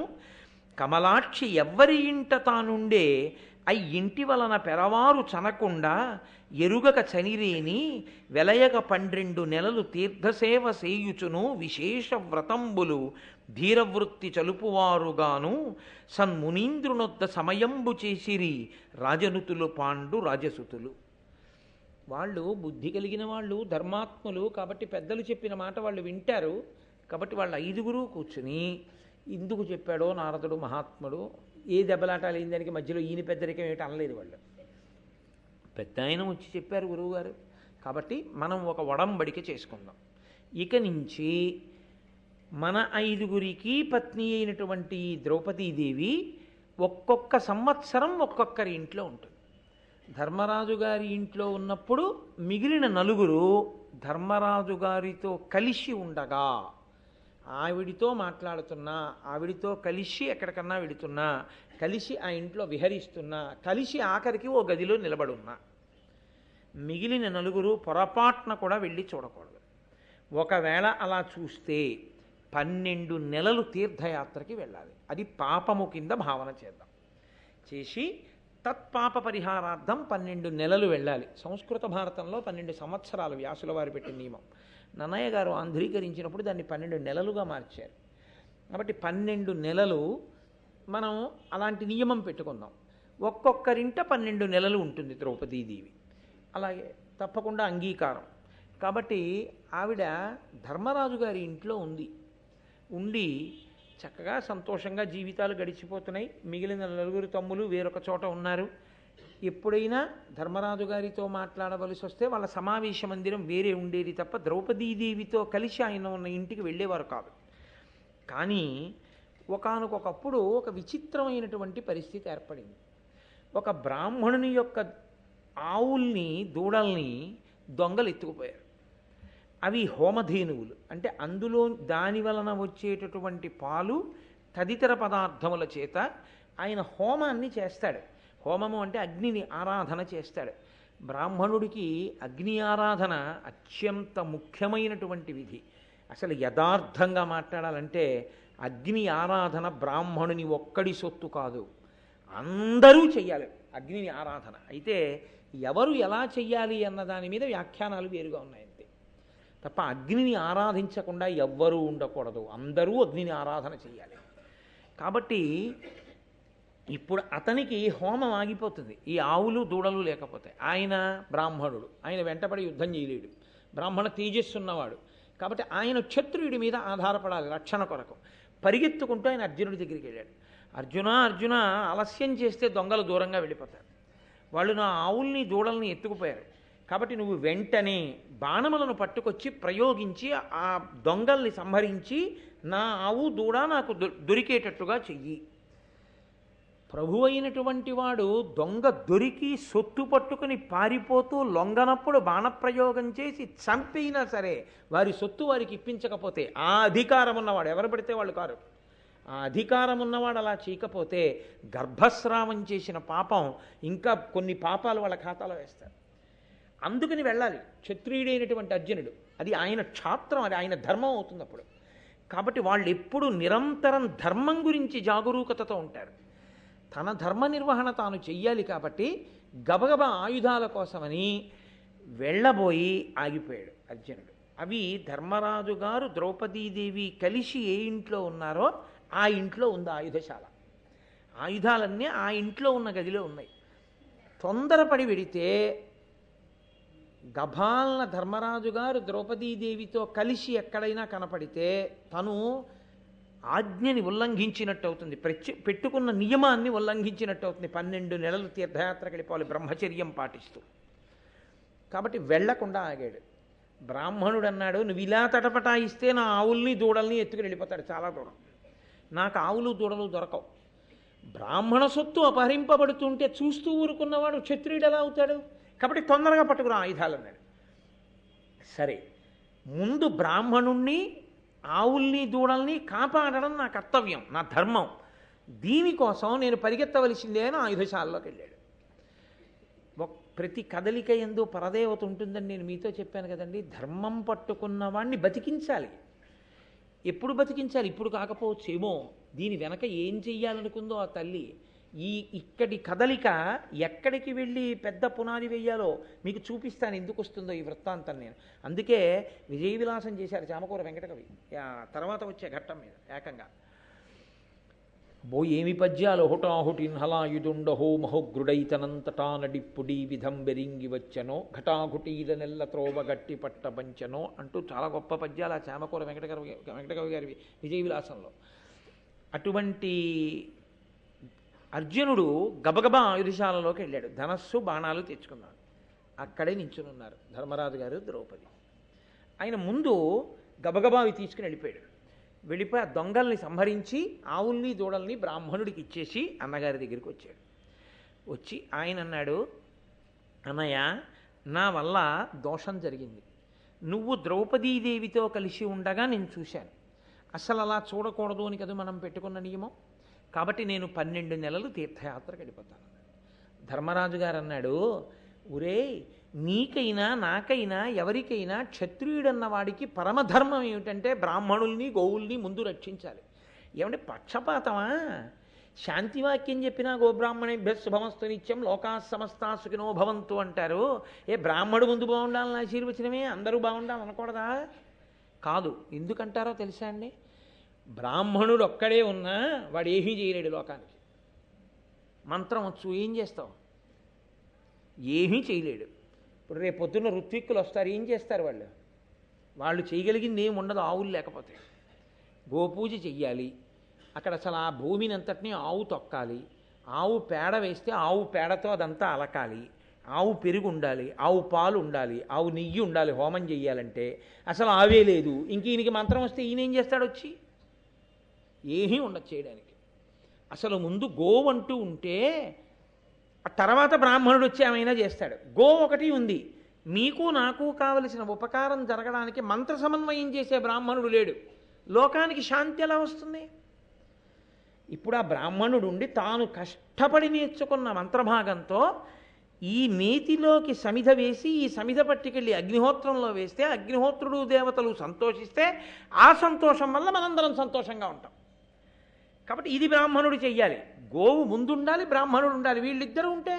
కమలాక్షి ఎవ్వరి ఇంట తానుండే ఇంటి వలన పెరవారు చనకుండా ఎరుగక చనిరేని వెలయక 12 నెలలు తీర్థసేవ సేయుచును విశేష వ్రతంబులు ధీరవృత్తి చలుపువారుగాను సన్మునీంద్రునొద్ద సమయంబు చేసిరి రాజనుతులు పాండు రాజసుతులు. వాళ్ళు బుద్ధి కలిగిన వాళ్ళు, ధర్మాత్ములు కాబట్టి పెద్దలు చెప్పిన మాట వాళ్ళు వింటారు. కాబట్టి వాళ్ళు 5గురు కూర్చుని ఇందుకు చెప్పాడో నారదుడు మహాత్ముడు, ఏ దెబ్బలాటాలు అయిన దానికి మధ్యలో ఈయన పెద్దరికం ఏమిటి అనలేదు వాళ్ళు. పెద్ద ఆయన వచ్చి చెప్పారు గురువుగారు. కాబట్టి మనం ఒక ఒడంబడిక చేసుకుందాం. ఇక నుంచి మన 5గురికి పత్ని అయినటువంటి ద్రౌపదీదేవి ఒక్కొక్క సంవత్సరం ఒక్కొక్కరి ఇంట్లో ఉంటుంది. ధర్మరాజు గారి ఇంట్లో ఉన్నప్పుడు మిగిలిన 4 ధర్మరాజు గారితో కలిసి ఉండగా, ఆవిడితో మాట్లాడుతున్నా, ఆవిడితో కలిసి ఎక్కడికన్నా వెడుతున్నా, కలిసి ఆ ఇంట్లో విహరిస్తున్నా, కలిసి ఆఖరికి ఓ గదిలో నిలబడున్నా, మిగిలిన 4 పొరపాటున కూడా వెళ్ళి చూడకూడదు. ఒకవేళ అలా చూస్తే 12 నెలలు తీర్థయాత్రకి వెళ్ళాలి. అది పాపము కింద భావన చేద్దాం. చేసి తత్పాప పరిహారార్థం 12 నెలలు వెళ్ళాలి. సంస్కృత భారతంలో 12 సంవత్సరాలు వ్యాసుల వారు పెట్టిన నియమం. నన్నయ్య గారు ఆంధ్రీకరించినప్పుడు దాన్ని 12 నెలలుగా మార్చారు. కాబట్టి 12 నెలలు మనం అలాంటి నియమం పెట్టుకుందాం. ఒక్కొక్కరింట 12 నెలలు ఉంటుంది ద్రౌపదీదేవి. అలాగే తప్పకుండా అంగీకారం. కాబట్టి ఆవిడ ధర్మరాజు గారి ఇంట్లో ఉండి చక్కగా సంతోషంగా జీవితాలు గడిచిపోతున్నాయి. మిగిలిన 4 తమ్ములు వేరొక చోట ఉన్నారు. ఎప్పుడైనా ధర్మరాజు గారితో మాట్లాడవలసి వస్తే వాళ్ళ సమావేశ మందిరం వేరే ఉండేది తప్ప ద్రౌపదీదేవితో కలిసి ఆయన ఉన్న ఇంటికి వెళ్ళేవారు కాదు. కానీ ఒకానొకప్పుడు ఒక విచిత్రమైనటువంటి పరిస్థితి ఏర్పడింది. ఒక బ్రాహ్మణుని యొక్క ఆవుల్ని, దూడల్ని దొంగలు ఎత్తుకుపోయారు. అవి హోమధేనువులు. అంటే అందులో దాని వలన వచ్చేటటువంటి పాలు తదితర పదార్థముల చేత ఆయన హోమాన్ని చేస్తాడు. హోమము అంటే అగ్నిని ఆరాధన చేస్తాడు. బ్రాహ్మణుడికి అగ్ని ఆరాధన అత్యంత ముఖ్యమైనటువంటి విధి. అసలు యథార్థంగా మాట్లాడాలంటే అగ్ని ఆరాధన బ్రాహ్మణుని ఒక్కడి సొత్తు కాదు, అందరూ చెయ్యాలి అగ్నిని ఆరాధన. అయితే ఎవరు ఎలా చెయ్యాలి అన్న దాని మీద వ్యాఖ్యానాలు వేరుగా ఉన్నాయంతే తప్ప అగ్నిని ఆరాధించకుండా ఎవ్వరూ ఉండకూడదు, అందరూ అగ్నిని ఆరాధన చెయ్యాలి. కాబట్టి ఇప్పుడు అతనికి హోమం ఆగిపోతుంది ఈ ఆవులు దూడలు లేకపోతే. ఆయన బ్రాహ్మణుడు, ఆయన వెంటపడి యుద్ధం చేయలేడు, బ్రాహ్మణ తేజస్సు ఉన్నవాడు. కాబట్టి ఆయన క్షత్రియుడి మీద ఆధారపడాలి రక్షణ కొరకు. పరిగెత్తుకుంటూ ఆయన అర్జునుడి దగ్గరికి వెళ్ళాడు. అర్జున అర్జున, ఆలస్యం చేస్తే దొంగలు దూరంగా వెళ్ళిపోతారు. వాళ్ళు నా ఆవుల్ని దూడల్ని ఎత్తుకుపోయారు. కాబట్టి నువ్వు వెంటనే బాణములను పట్టుకొచ్చి ప్రయోగించి ఆ దొంగల్ని సంహరించి నా ఆవు దూడ నాకు దొరికేటట్టుగా చెయ్యి. ప్రభు అయినటువంటి వాడు దొంగ దొరికి సొత్తు పట్టుకుని పారిపోతూ లొంగనప్పుడు బాణప్రయోగం చేసి చంపైనా సరే వారి సొత్తు వారికి ఇప్పించకపోతే, ఆ అధికారం ఉన్నవాడు, ఎవరు పడితే వాళ్ళు కారు, ఆ అధికారం ఉన్నవాడు అలా చేయకపోతే గర్భస్రావం చేసిన పాపం ఇంకా కొన్ని పాపాలు వాళ్ళ ఖాతాలో వేస్తారు. అందుకని వెళ్ళాలి క్షత్రియుడైనటువంటి అర్జునుడు. అది ఆయన క్షాత్రం, అది ఆయన ధర్మం అవుతుంది అప్పుడు. కాబట్టి వాళ్ళు ఎప్పుడు నిరంతరం ధర్మం గురించి జాగరూకతతో ఉంటారు. తన ధర్మ నిర్వహణ తాను చెయ్యాలి. కాబట్టి గబగబా ఆయుధాల కోసమని వెళ్ళబోయి ఆగిపోయాడు అర్జునుడు. అవి ధర్మరాజు గారు ద్రౌపదీదేవి కలిసి ఏ ఇంట్లో ఉన్నారో ఆ ఇంట్లో ఉంది ఆయుధశాల. ఆయుధాలన్నీ ఆ ఇంట్లో ఉన్న గదిలో ఉన్నాయి. తొందరపడి వెడితే గభాలన ధర్మరాజు గారు ద్రౌపదీదేవితో కలిసి ఎక్కడైనా కనపడితే తను ఆజ్ఞని ఉల్లంఘించినట్టు అవుతుంది, పెట్టుకున్న నియమాన్ని ఉల్లంఘించినట్టు అవుతుంది. 12 నెలలు తీర్థయాత్రకు వెళ్ళిపోవాలి బ్రహ్మచర్యం పాటిస్తూ. కాబట్టి వెళ్లకుండా ఆగాడు. బ్రాహ్మణుడు అన్నాడు, నువ్వు ఇలా తటపటాయిస్తే నా ఆవుల్ని దూడల్ని ఎత్తుకుని వెళ్ళిపోతాడు చాలా దూరం, నాకు ఆవులు దూడలు దొరకవు. బ్రాహ్మణ సొత్తు అపహరింపబడుతుంటే చూస్తూ ఊరుకున్నవాడు క్షత్రియుడు ఎలా అవుతాడు? కాబట్టి తొందరగా పట్టుకురా ఆయుధాలు అన్నాడు. సరే, ముందు బ్రాహ్మణుణ్ణి ఆవుల్ని దూడల్ని కాపాడడం నా కర్తవ్యం, నా ధర్మం, దీనికోసం నేను పరిగెత్తవలసిందే అని ఆయుధశాలలోకి వెళ్ళాడు. ప్రతి కదలిక యందు పరదేవత ఉంటుందని నేను మీతో చెప్పాను కదండి. ధర్మం పట్టుకున్న వాడిని బతికించాలి. ఎప్పుడు బతికించాలి? ఇప్పుడు కాకపోవచ్చేమో. దీని వెనక ఏం చెయ్యాలనుకుందో ఆ తల్లి. ఇక్కడి కదలిక ఎక్కడికి వెళ్ళి పెద్ద పునాది వెయ్యాలో మీకు చూపిస్తాను, ఎందుకు వస్తుందో ఈ వృత్తాంతం నేను. అందుకే విజయ విలాసం చేశారు చామకూర వెంకటకవి తర్వాత వచ్చే ఘట్టం మీద ఏకంగా. బో ఏమి పద్యాలు హుటాహుటిన్ హలాయుదుండహో మహోగ్రుడైతనంతటా నడిప్పుడి విధం బెరింగి వచ్చనో ఘటాఘుటీల నెల్ల త్రోవ గట్టి పట్టబంచనో అంటూ చాలా గొప్ప పద్యాలు ఆ చామకూర వెంకటకవి గారి విజయ విలాసంలో. అటువంటి అర్జునుడు గబగబా ఆయుధశాలలోకి వెళ్ళాడు. ధనస్సు బాణాలు తెచ్చుకున్నాడు. అక్కడే నించునున్నారు ధర్మరాజు గారు, ద్రౌపది. ఆయన ముందు గబగబా అవి తీసుకుని వెళ్ళిపోయాడు. వెళ్ళిపోయి ఆ దొంగల్ని సంహరించి ఆవుల్ని దూడల్ని బ్రాహ్మణుడికి ఇచ్చేసి అన్నగారి దగ్గరికి వచ్చాడు. వచ్చి ఆయన అన్నాడు, అన్నయ్య, నా వల్ల దోషం జరిగింది. నువ్వు ద్రౌపదీదేవితో కలిసి ఉండగా నేను చూశాను. అసలు అలా చూడకూడదు అని కదా మనం పెట్టుకున్న నియమం. కాబట్టి నేను 12 నెలలు తీర్థయాత్రకు వెళ్ళిపోతాను. ధర్మరాజు గారు అన్నాడు, ఒరే, నీకైనా నాకైనా ఎవరికైనా క్షత్రియుడన్న వాడికి పరమధర్మం ఏమిటంటే బ్రాహ్మణుల్ని గోవుల్ని ముందు రక్షించాలి. ఏమంటే పక్షపాతమా? శాంతివాక్యం చెప్పినా గోబ్రాహ్మణేభ్య శుభమస్తు నిత్యం లోకా సమస్తా సుఖినో భవంతు అంటారు. బ్రాహ్మడు ముందు బాగుండాలని ఆశీర్వచనమే, అందరూ బాగుండాలని అనకూడదా? కాదు. ఎందుకంటారో తెలుసా అండి? బ్రాహ్మణుడు ఒక్కడే ఉన్నా వాడు ఏమీ చేయలేడు లోకానికి. మంత్రం వచ్చు, ఏం చేస్తావు? ఏమీ చేయలేడు. ఇప్పుడు రేపు పొద్దున్న ఋత్విక్కులు వస్తారు, ఏం చేస్తారు వాళ్ళు? వాళ్ళు చేయగలిగింది ఏమి ఉండదు ఆవులు లేకపోతే. గోపూజ చెయ్యాలి. అక్కడ అసలు ఆ భూమిని అంతటినీ ఆవు తొక్కాలి. ఆవు పేడ వేస్తే ఆవు పేడతో అదంతా అలకాలి. ఆవు పెరుగు ఉండాలి, ఆవు పాలు ఉండాలి, ఆవు నెయ్యి ఉండాలి. హోమం చెయ్యాలంటే అసలు ఆవే లేదు. ఇంక ఈయనకి మంత్రం వస్తే ఈయన ఏం చేస్తాడు? వచ్చి ఏమీ ఉండదు చేయడానికి. అసలు ముందు గోవు అంటూ ఉంటే ఆ తర్వాత బ్రాహ్మణుడు వచ్చి ఏమైనా చేస్తాడు. గో ఒకటి ఉంది. మీకు నాకు కావలసిన ఉపకారం జరగడానికి మంత్ర సమన్వయం చేసే బ్రాహ్మణుడు లేడు. లోకానికి శాంతి ఎలా వస్తుంది? ఇప్పుడు ఆ బ్రాహ్మణుడు ఉండి తాను కష్టపడి నేర్చుకున్న మంత్రభాగంతో ఈ నేతిలోకి సమిధ వేసి ఈ సమిధ పట్టుకెళ్ళి అగ్నిహోత్రంలో వేస్తే అగ్నిహోత్రుడు దేవతలు సంతోషిస్తే ఆ సంతోషం వల్ల మనందరం సంతోషంగా ఉంటాం. కాబట్టి ఇది బ్రాహ్మణుడు చెయ్యాలి. గోవు ముందుండాలి, బ్రాహ్మణుడు ఉండాలి. వీళ్ళిద్దరూ ఉంటే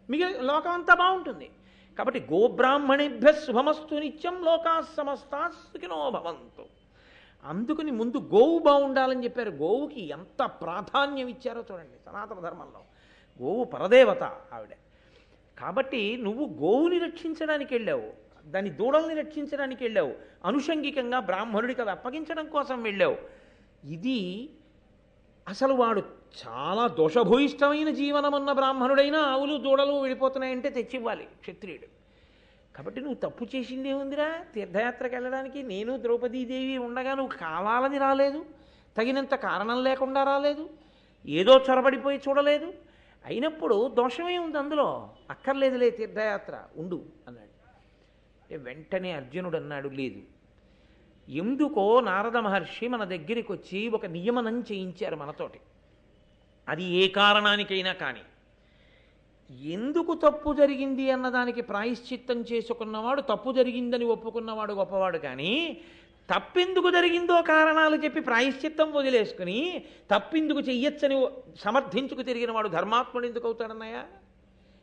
మిగిలిన లోకం అంతా బాగుంటుంది. కాబట్టి గోబ్రాహ్మణేభ్య శుభమస్తు నిత్యం లోకా సమస్తా సుఖినో భవంతు. అందుకని ముందు గోవు బాగుండాలని చెప్పారు. గోవుకి ఎంత ప్రాధాన్యం ఇచ్చారో చూడండి సనాతన ధర్మంలో. గోవు పరదేవత ఆవిడ. కాబట్టి నువ్వు గోవుని రక్షించడానికి వెళ్ళావు, దాని దూడల్ని రక్షించడానికి వెళ్ళావు, అనుషంగికంగా బ్రాహ్మణుడికి అది అప్పగించడం కోసం వెళ్ళావు. ఇది అసలు వాడు చాలా దోషభూయిష్టమైన జీవనం ఉన్న బ్రాహ్మణుడైనా ఆవులు దూడలు వెళ్ళిపోతున్నాయంటే తెచ్చివ్వాలి క్షత్రియుడు. కాబట్టి నువ్వు తప్పు చేసిందే ఉందిరా తీర్థయాత్రకు వెళ్ళడానికి. నేను ద్రౌపదీదేవి ఉండగా నువ్వు కావాలని రాలేదు, తగినంత కారణం లేకుండా రాలేదు, ఏదో చొరబడిపోయి చూడలేదు. అయినప్పుడు దోషమే ఉంది అందులో. అక్కర్లేదులే తీర్థయాత్ర, ఉండు అన్నాడు. వెంటనే అర్జునుడు అన్నాడు, లేదు. ఎందుకో నారద మహర్షి మన దగ్గరికి వచ్చి ఒక నియమనం చేయించారు మనతోటి. అది ఏ కారణానికైనా కానీ ఎందుకు తప్పు జరిగింది అన్నదానికి ప్రాయశ్చిత్తం చేసుకున్నవాడు, తప్పు జరిగిందని ఒప్పుకున్నవాడు గొప్పవాడు. కానీ తప్పెందుకు జరిగిందో కారణాలు చెప్పి ప్రాయశ్చిత్తం వదిలేసుకుని తప్పెందుకు చెయ్యొచ్చని సమర్థించుకు తిరిగిన వాడు ధర్మాత్ముడు ఎందుకు అవుతాడన్నయ్యా?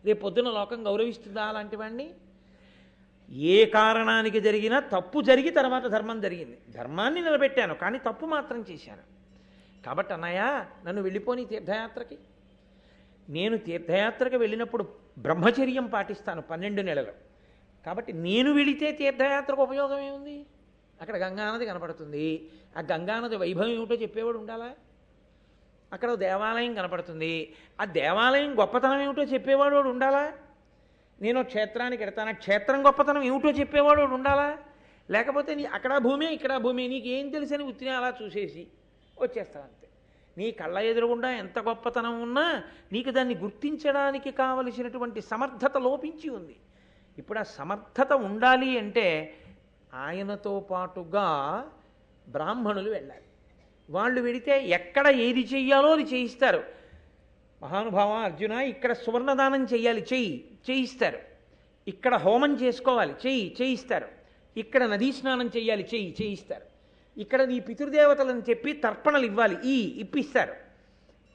రేపు పొద్దున లోకం గౌరవిస్తుందా అలాంటి వాడిని? ఏ కారణానికి జరిగినా తప్పు జరిగి తర్వాత ధర్మం జరిగింది. ధర్మాన్ని నిలబెట్టాను కానీ తప్పు మాత్రం చేశాను. కాబట్టి అన్నయ్య నన్ను వెళ్ళిపోని తీర్థయాత్రకి. నేను తీర్థయాత్రకు వెళ్ళినప్పుడు బ్రహ్మచర్యం పాటిస్తాను 12 నెలలు. కాబట్టి నేను వెళితే తీర్థయాత్రకు ఉపయోగం ఏముంది? అక్కడ గంగానది కనపడుతుంది. ఆ గంగానది వైభవం ఏమిటో చెప్పేవాడు ఉండాలా? అక్కడ దేవాలయం కనపడుతుంది. ఆ దేవాలయం గొప్పతనం ఏమిటో చెప్పేవాడు వాడు ఉండాలా? నేను క్షేత్రానికి వెడతాను, క్షేత్రం గొప్పతనం ఏమిటో చెప్పేవాడు వాడు ఉండాలా? లేకపోతే అక్కడ భూమి ఇక్కడ భూమి నీకేం తెలుసని ఉత్తిని అలా చూసేసి వచ్చేస్తావు అంతే. నీ కళ్ళ ఎదురుగుండా ఎంత గొప్పతనం ఉన్నా నీకు దాన్ని గుర్తించడానికి కావలసినటువంటి సమర్థత లోపించి ఉంది. ఇప్పుడు ఆ సమర్థత ఉండాలి అంటే ఆయనతో పాటుగా బ్రాహ్మణులు వెళ్ళాలి. వాళ్ళు వెడితే ఎక్కడ ఏది చెయ్యాలో అది చేయిస్తారు. మహానుభావ అర్జున, ఇక్కడ సువర్ణదానం చెయ్యాలి, చేయిస్తారు. ఇక్కడ హోమం చేసుకోవాలి, చేయిస్తారు. ఇక్కడ నదీ స్నానం చెయ్యాలి, చేయిస్తారు. ఇక్కడ నీ పితృదేవతలను చెప్పి తర్పణలు ఇవ్వాలి, ఇప్పిస్తారు.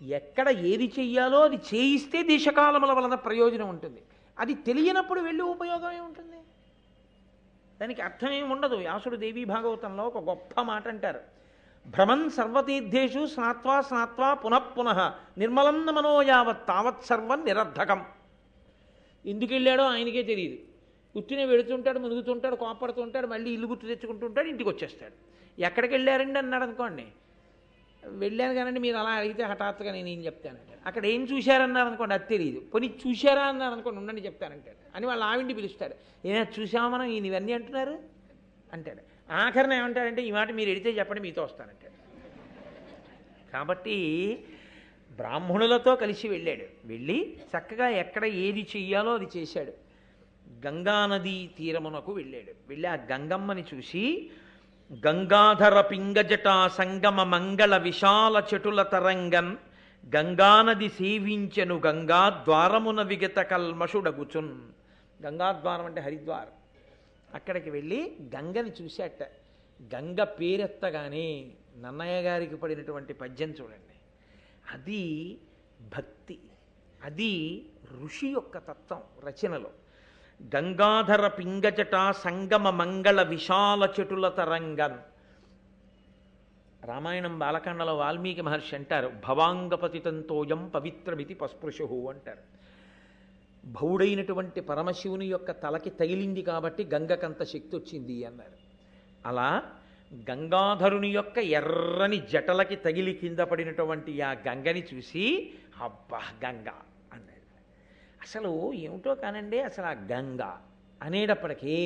ఎక్కడ ఏది చెయ్యాలో అది చేయిస్తే దేశకాలముల వలన ప్రయోజనం ఉంటుంది. అది తెలియనప్పుడు వెళ్ళి ఉపయోగం ఏముంటుంది? దానికి అర్థమేమి ఉండదు. వ్యాసుడు దేవీ భాగవతంలో ఒక గొప్ప మాట అంటారు, భ్రమన్ సర్వతీర్థేషు స్నాత్వా స్నాత్వా పునఃపునః నిర్మలం మనో యావత్ తావత్ సర్వం నిరర్ధకం. ఎందుకు వెళ్ళాడో ఆయనకే తెలియదు. ఉత్తినే వెళుతుంటాడు, మునుగుతుంటాడు, కోపడుతుంటాడు, మళ్ళీ ఇల్లు గుర్తు తెచ్చుకుంటుంటాడు, ఇంటికి వచ్చేస్తాడు. ఎక్కడికి వెళ్ళారండి అన్నాడు అనుకోండి, వెళ్ళాను కానండి మీరు అలా అడిగితే హఠాత్తుగా నేను ఏం చెప్తానంటాడు. అక్కడ ఏం చూశారన్నారు అనుకోండి, అది తెలియదు. పోనీ చూశారా అన్నారు అనుకోండి, ఉండండి చెప్తానంటాడు అని వాళ్ళ ఆవిండి పిలుస్తాడు. ఏమైనా చూసామా మనం ఈయన ఇవన్నీ అంటున్నారు అంటాడు. ఆఖరిని ఏమంటాడంటే, ఈ మాట మీరు ఎడితే చెప్పండి మీతో వస్తానంటాడు. కాబట్టి బ్రాహ్మణులతో కలిసి వెళ్ళాడు. వెళ్ళి చక్కగా ఎక్కడ ఏది చెయ్యాలో అది చేశాడు. గంగానదీ తీరమునకు వెళ్ళాడు. వెళ్ళి ఆ గంగమ్మని చూసి, గంగాధర పింగజటా సంగమ మంగళ విశాల చటుల తరంగన్ గంగానది సేవించెను గంగా ద్వారమున విగత కల్మషుడగుచున్. గంగాద్వారం అంటే హరిద్వారం. అక్కడికి వెళ్ళి గంగని చూశాట. గంగ పేరెత్తగానే నన్నయ్య గారికి పడినటువంటి పద్యం చూడండి. అది భక్తి, అది ఋషి యొక్క తత్వం రచనలో. గంగాధర పింగజట సంగమ మంగళ విశాల చటుల తరంగన్. రామాయణం బాలకాండలో వాల్మీకి మహర్షి అంటారు, భవాంగపతితంతోయం పవిత్రమితి పస్పృశు అంటారు. భౌడైనటువంటి పరమశివుని యొక్క తలకి తగిలింది కాబట్టి గంగకంత శక్తి వచ్చింది అన్నారు. అలా గంగాధరుని యొక్క ఎర్రని జటలకి తగిలి కింద పడినటువంటి ఆ గంగని చూసి, అబ్బా గంగ అన్నాడు. అసలు ఏమిటో కానండి, అసలు ఆ గంగ అనేటప్పటికీ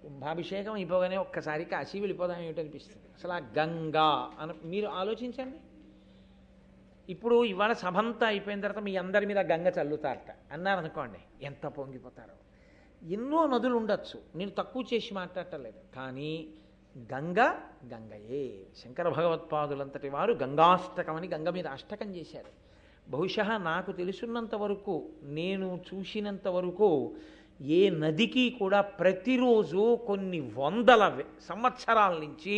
కుంభాభిషేకం అయిపోగానే ఒక్కసారి కాశీ వెళ్ళిపోదాం ఏమిటనిపిస్తుంది. అసలు ఆ గంగా మీరు ఆలోచించండి. ఇప్పుడు ఇవాళ సభంతా అయిపోయిన తర్వాత మీ అందరి మీద గంగ చల్లుతారట అన్నారనుకోండి, ఎంత పొంగిపోతారో. ఎన్నో నదులు ఉండొచ్చు, నేను తక్కువ చేసి మాట్లాడటలేదు, కానీ గంగ గంగయే. శంకర భగవత్పాదులంతటి వారు గంగాష్టకమని గంగ మీద అష్టకం చేశారు. బహుశా నాకు తెలుసున్నంత వరకు, నేను చూసినంత వరకు ఏ నదికి కూడా ప్రతిరోజు కొన్ని వందల సంవత్సరాల నుంచి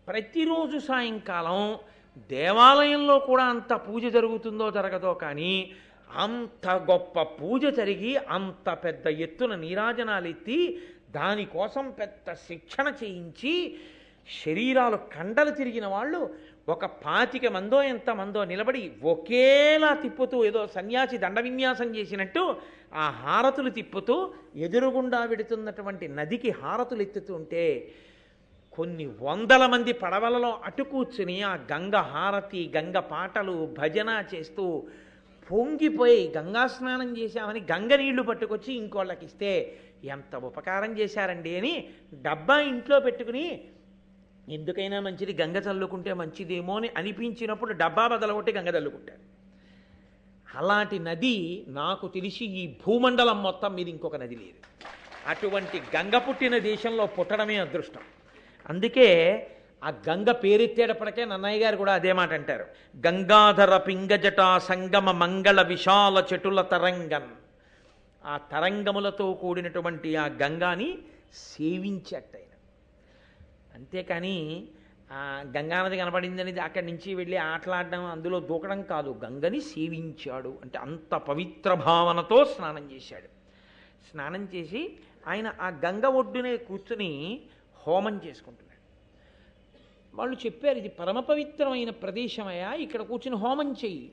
ప్రతిరోజు సాయంకాలం దేవాలయంలో కూడా అంత పూజ జరుగుతుందో జరగదో, కానీ అంత గొప్ప పూజ జరిగి అంత పెద్ద ఎత్తున నీరాజనాలు ఎత్తి దానికోసం పెద్ద శిక్షణ చేయించి శరీరాలు కండలు తిరిగిన వాళ్ళు ఒక 25 మందో ఎంతమందో నిలబడి ఒకేలా తిప్పుతూ, ఏదో సన్యాసి దండ విన్యాసం చేసినట్టు ఆ హారతులు తిప్పుతూ ఎదురుగుండా వెడుతున్నటువంటి నదికి హారతులు ఎత్తుతుంటే కొన్ని వందల మంది పడవలలో అటు కూర్చుని ఆ గంగ హారతి, గంగ పాటలు, భజన చేస్తూ పొంగిపోయి గంగా స్నానం చేశామని గంగ నీళ్లు పట్టుకొచ్చి ఇంకోళ్ళకి ఇస్తే ఎంత ఉపకారం చేశారండి అని డబ్బా ఇంట్లో పెట్టుకుని, ఎందుకైనా మంచిది గంగ చల్లుకుంటే మంచిదేమో అని అనిపించినప్పుడు డబ్బా బదలగొట్టి గంగ చల్లుకుంటారు. అలాంటి నది నాకు తెలిసి ఈ భూమండలం మొత్తం మీద ఇంకొక నది లేదు. అటువంటి గంగ పుట్టిన దేశంలో పుట్టడమే అదృష్టం. అందుకే ఆ గంగ పేరెత్తేటప్పటికే నన్నయ్య గారు కూడా అదే మాట అంటారు, గంగాధర పింగజట సంగమ మంగళ విశాల చటుల తరంగన్. ఆ తరంగములతో కూడినటువంటి ఆ గంగాని సేవించట్టయిన. అంతేకాని ఆ గంగానది కనపడిందని అక్కడి నుంచి వెళ్ళి ఆటలాడడం, అందులో దూకడం కాదు. గంగని సేవించాడు అంటే అంత పవిత్ర భావనతో స్నానం చేశాడు. స్నానం చేసి ఆయన ఆ గంగ ఒడ్డునే కూర్చుని హోమం చేసుకుంటున్నాడు. వాళ్ళు చెప్పారు, ఇది పరమ పవిత్రమైన ప్రదేశమయ్యా, ఇక్కడ కూర్చుని హోమం చెయ్యి,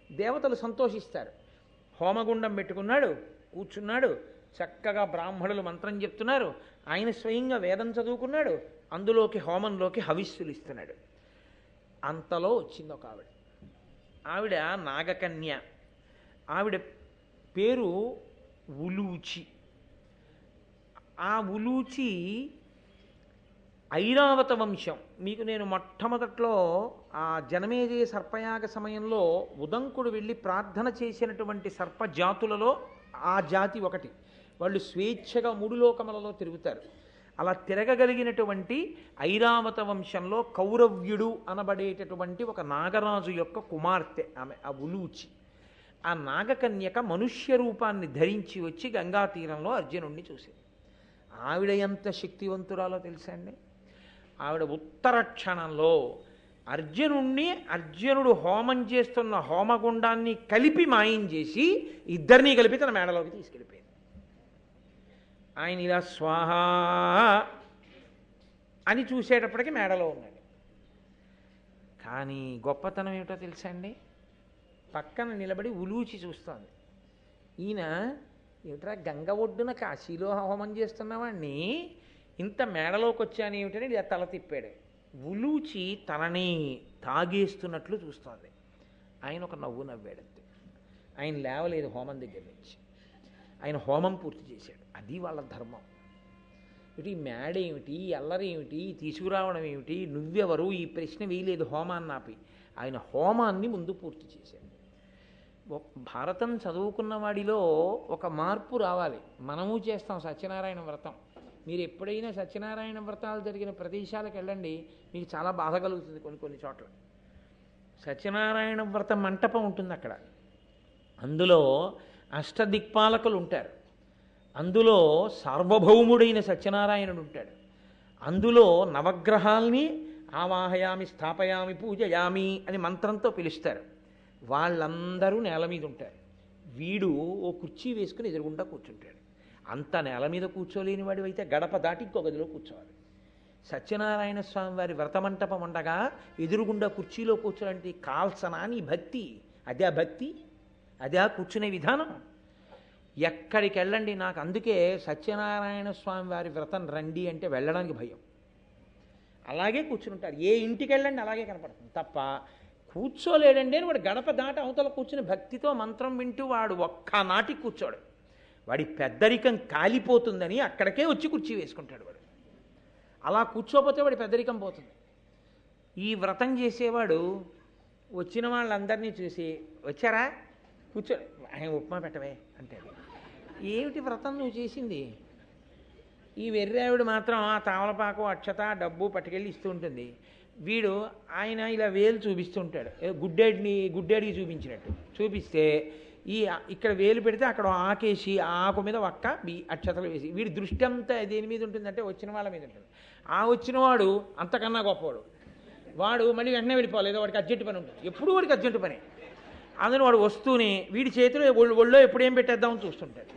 దేవతలు సంతోషిస్తారు. హోమగుండం పెట్టుకున్నాడు, కూర్చున్నాడు. చక్కగా బ్రాహ్మణులు మంత్రం చెప్తున్నారు, ఆయన స్వయంగా వేదం చదువుకున్నాడు, అందులోకి హోమంలోకి హవిస్సులు ఇస్తున్నాడు. అంతలో వచ్చింది ఒక ఆవిడ. ఆవిడ నాగకన్య. ఆవిడ పేరు ఉలూచి. ఆ ఉలూచి ఐరావత వంశం. మీకు నేను మొట్టమొదట్లో ఆ జనమేజయ సర్పయాగ సమయంలో ఉదంకుడు వెళ్ళి ప్రార్థన చేసినటువంటి సర్పజాతులలో ఆ జాతి ఒకటి. వాళ్ళు స్వేచ్ఛగా 3 లోకములలో తిరుగుతారు. అలా తిరగగలిగినటువంటి ఐరావత వంశంలో కౌరవ్యుడు అనబడేటటువంటి ఒక నాగరాజు యొక్క కుమార్తె ఆమె, ఆ ఉలూచి. ఆ నాగకన్యక మనుష్య రూపాన్ని ధరించి వచ్చి గంగా తీరంలో అర్జునుడిని చూసింది. ఆవిడ ఎంత శక్తివంతురాలో తెలుసా అండి. ఆవిడ ఉత్తర క్షణంలో అర్జునుడు హోమం చేస్తున్న హోమగుండాన్ని కలిపి మాయం చేసి ఇద్దరినీ కలిపి తన మేడలోకి తీసుకెళ్ళిపోయింది. ఆయన ఇలా స్వాహ అని చూసేటప్పటికి మేడలో ఉన్నాడు. కానీ గొప్పతనం ఏమిటో తెలుసా అండి? పక్కన నిలబడి ఉలూచి చూస్తోంది. ఈయన ఏమిట్రా గంగ ఒడ్డున కాశీలో హోమం చేస్తున్నవాడిని ఇంత మేడలోకి వచ్చాను ఏమిటని ఇలా తల తిప్పాడు. ఉలూచి తనని తాగేస్తున్నట్లు చూస్తోంది. ఆయన ఒక నవ్వు నవ్వాడంతే. ఆయన లేవలేదు హోమం దగ్గర నుంచి. ఆయన హోమం పూర్తి చేశాడు. అది వాళ్ళ ధర్మం. ఇటు ఈ మేడేమిటి, అల్లరేమిటి, తీసుకురావడం ఏమిటి, నువ్వెవరు, ఈ ప్రశ్న వేయలేదు హోమాన్ని ఆపి. ఆయన హోమాన్ని ముందు పూర్తి చేశాడు. భారతం చదువుకున్న వాడిలో ఒక మార్పు రావాలి. మనము చేస్తాం సత్యనారాయణ వ్రతం. మీరు ఎప్పుడైనా సత్యనారాయణ వ్రతాలు జరిగిన ప్రదేశాలకు వెళ్ళండి, మీకు చాలా బాధ కలుగుతుంది. కొన్ని చోట్ల సత్యనారాయణ వ్రత మంటపం ఉంటుంది. అక్కడ అందులో అష్టదిక్పాలకులు ఉంటారు. అందులో సార్వభౌముడైన సత్యనారాయణుడు ఉంటాడు. అందులో నవగ్రహాల్ని ఆవాహయామి, స్థాపయామి, పూజయామి అని మంత్రంతో పిలుస్తారు. వాళ్ళందరూ నేల మీద ఉంటారు. వీడు ఓ కుర్చీ వేసుకుని ఎదురుగుండా కూర్చుంటాడు. అంత నేల మీద కూర్చోలేని వాడు అయితే గడప దాటి ఇంకో గదిలో కూర్చోవాలి. సత్యనారాయణ స్వామి వారి వ్రతమంటపం ఉండగా ఎదురుగుండా కుర్చీలో కూర్చోడానికి కాల్సనా నీ భక్తి? అదే భక్తి, అదే కూర్చునే విధానం. ఎక్కడికి వెళ్ళండి, నాకు అందుకే సత్యనారాయణ స్వామి వారి వ్రతం రండి అంటే వెళ్ళడానికి భయం. అలాగే కూర్చుంటారు. ఏ ఇంటికి వెళ్ళండి అలాగే కనపడుతుంది తప్ప కూర్చోలేడండి అని వాడు గడప దాటి అవతల కూర్చుని భక్తితో మంత్రం వింటూ వాడు ఒక్కనాటికి కూర్చోడు. వాడి పెద్దరికం కాలిపోతుందని అక్కడికే వచ్చి కుర్చీ వేసుకుంటాడు వాడు. అలా కూర్చోపోతే వాడి పెద్దరికం పోతుంది. ఈ వ్రతం చేసేవాడు వచ్చిన వాళ్ళందరినీ చూసి, వచ్చారా కూర్చో, ఆయన ఉప్మా పెట్టవే అంటాడు. ఏమిటి వ్రతం నువ్వు చేసింది? ఈ వెర్రావిడ మాత్రం ఆ తామలపాకు, అక్షత, డబ్బు పట్టుకెళ్ళి ఇస్తూ ఉంటుంది. వీడు ఆయన ఇలా వేలు చూపిస్తూ ఉంటాడు, గుడ్డేడికి చూపించినట్టు చూపిస్తే ఇక్కడ వేలు పెడితే అక్కడ ఆకేసి ఆకు మీద ఒక్క అక్షతలు వేసి, వీడి దృష్టి అంతా దేని మీద ఉంటుందంటే వచ్చిన వాళ్ళ మీద ఉంటుంది. ఆ వచ్చినవాడు అంతకన్నా గొప్పవాడు. వాడు మళ్ళీ వెంటనే వెళ్ళిపోవాలి, ఏదో వాడికి అర్జెంటు పని ఉంటుంది. ఎప్పుడు వాడికి అర్జెంటు పని. అందులో వాడు వస్తూనే వీడి చేతిలో ఒళ్ళో ఎప్పుడు ఏం పెట్టేద్దామని చూస్తుంటాడు.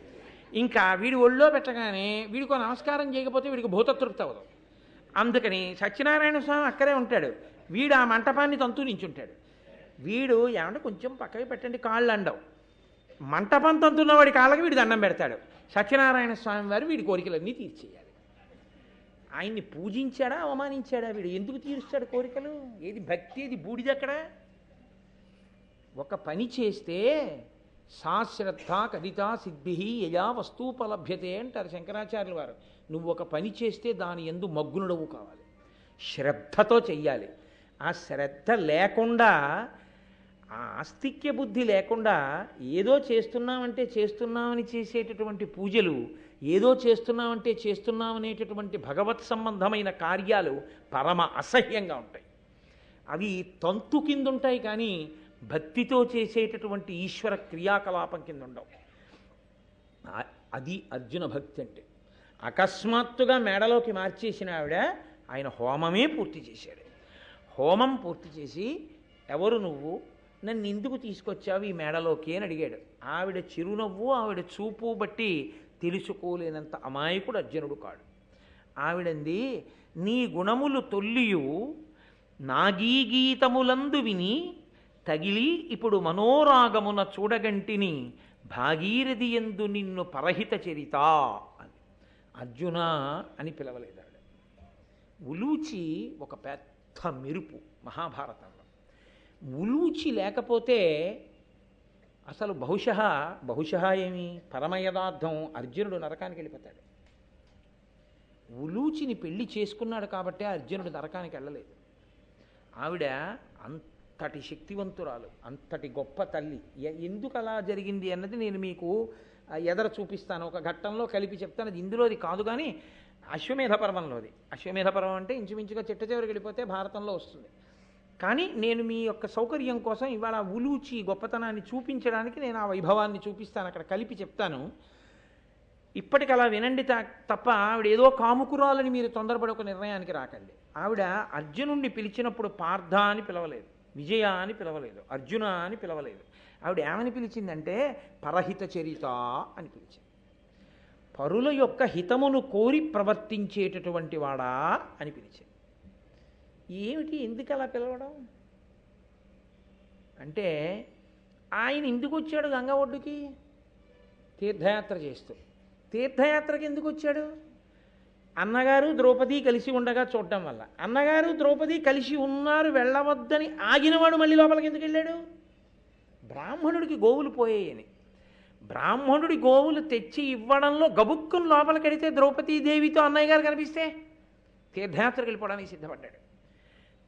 ఇంకా వీడి ఒళ్ళో పెట్టగానే వీడికి నమస్కారం చేయకపోతే వీడికి భూతతృప్తి అవ్వదు. అందుకని సత్యనారాయణ స్వామి అక్కడే ఉంటాడు. వీడు ఆ మంటపాన్ని తంతూ నించుంటాడు. వీడు ఏమంటే కొంచెం పక్కకి పెట్టండి కాళ్ళు అండవు. మంటపం తంతున్న వాడి కాళ్ళకి వీడు దండం పెడతాడు. సత్యనారాయణ స్వామి వారు వీడి కోరికలన్నీ తీర్చేయాలి. ఆయన్ని పూజించాడా, అవమానించాడా? వీడు ఎందుకు తీరుస్తాడు కోరికలు? ఏది భక్తి, ఏది బూడిదెక్కడ? ఒక పని చేస్తే సాశ్రద్ధ కదితా సిద్ధి యయా వస్తూపలభ్యతే అంటారు శంకరాచార్యుల వారు. నువ్వు ఒక పని చేస్తే దాని యందు మగ్నుడవు కావాలి, శ్రద్ధతో చెయ్యాలి. ఆ శ్రద్ధ లేకుండా, ఆ ఆస్తిక్య బుద్ధి లేకుండా ఏదో చేస్తున్నామని చేసేటటువంటి పూజలు, ఏదో చేస్తున్నామనేటటువంటి భగవత్ సంబంధమైన కార్యాలు పరమ అసహ్యంగా ఉంటాయి. అవి తంతు కింద ఉంటాయి కానీ భక్తితో చేసేటటువంటి ఈశ్వర క్రియాకలాపం కింద ఉండవు. అది అర్జున భక్తి అంటే. అకస్మాత్తుగా మేడలోకి మార్చేసిన ఆవిడ ఆయన హోమమే పూర్తి చేశాడు. హోమం పూర్తి చేసి, ఎవరు నువ్వు, నన్ను ఎందుకు తీసుకొచ్చావు ఈ మేడలోకి అని అడిగాడు. ఆవిడ చిరునవ్వు, ఆవిడ చూపు బట్టి తెలుసుకోలేనంత అమాయకుడు అర్జునుడు కాడు. ఆవిడంది, నీ గుణములు తొల్లియు నాగీగీతములందు విని తగిలి ఇప్పుడు మనోరాగమున చూడగంటిని భాగీరథి యందు నిన్ను పరహిత చరిత అని. అర్జున అని పిలవలేదాడు. ఉలూచి ఒక పెద్ద మెరుపు మహాభారతంలో. ఉలూచి లేకపోతే అసలు బహుశः ఏమి పరమయదార్థం అర్జునుడు నరకానికి వెళ్ళిపోతాడు. ఉలూచిని పెళ్లి చేసుకున్నాడు కాబట్టే అర్జునుడు నరకానికి వెళ్ళలేదు. ఆవిడ అంతటి శక్తివంతురాలు, అంతటి గొప్ప తల్లి. ఎందుకు అలా జరిగింది అన్నది నేను మీకు ఎదర చూపిస్తాను, ఒక ఘట్టంలో కలిపి చెప్తాను. అది ఇందులోది కాదు కానీ అశ్వమేధ పర్వంలోది. అశ్వమేధ పర్వం అంటే ఇంచుమించుగా చిట్ట చివరికి వెళ్ళిపోతే భారతంలో వస్తుంది. కానీ నేను మీ యొక్క సౌకర్యం కోసం ఇవాళ ఉలూచి గొప్పతనాన్ని చూపించడానికి నేను ఆ వైభవాన్ని చూపిస్తాను, అక్కడ కలిపి చెప్తాను. ఇప్పటికలా వినండి తప్ప ఆవిడ ఏదో కాముకురాలని మీరు తొందరపడి ఒక నిర్ణయానికి రాకండి. ఆవిడ అర్జునుడిని పిలిచినప్పుడు పార్థ అని పిలవలేదు, విజయ అని పిలవలేదు, అర్జున అని పిలవలేదు. ఆవిడ ఏమని పిలిచిందంటే పరహిత చరిత అని పిలిచింది. పరుల యొక్క హితమును కోరి ప్రవర్తించేటటువంటి వాడా అని పిలిచింది. ఏమిటి, ఎందుకు అలా పిలవడం అంటే, ఆయన ఎందుకు వచ్చాడు గంగ ఒడ్డుకి? తీర్థయాత్ర చేస్తూ. తీర్థయాత్రకి ఎందుకు వచ్చాడు? అన్నగారు ద్రౌపది కలిసి ఉండగా చూడటం వల్ల. అన్నగారు ద్రౌపది కలిసి ఉన్నారు, వెళ్ళవద్దని ఆగినవాడు మళ్ళీ లోపలికి ఎందుకు వెళ్ళాడు? బ్రాహ్మణుడికి గోవులు పోయాయని. బ్రాహ్మణుడి గోవులు తెచ్చి ఇవ్వడంలో గబుక్కుని లోపలికెడితే ద్రౌపదీదేవితో అన్నయ్య గారు కనిపిస్తే తీర్థయాత్రకు వెళ్ళిపోవడానికి సిద్ధపడ్డాడు.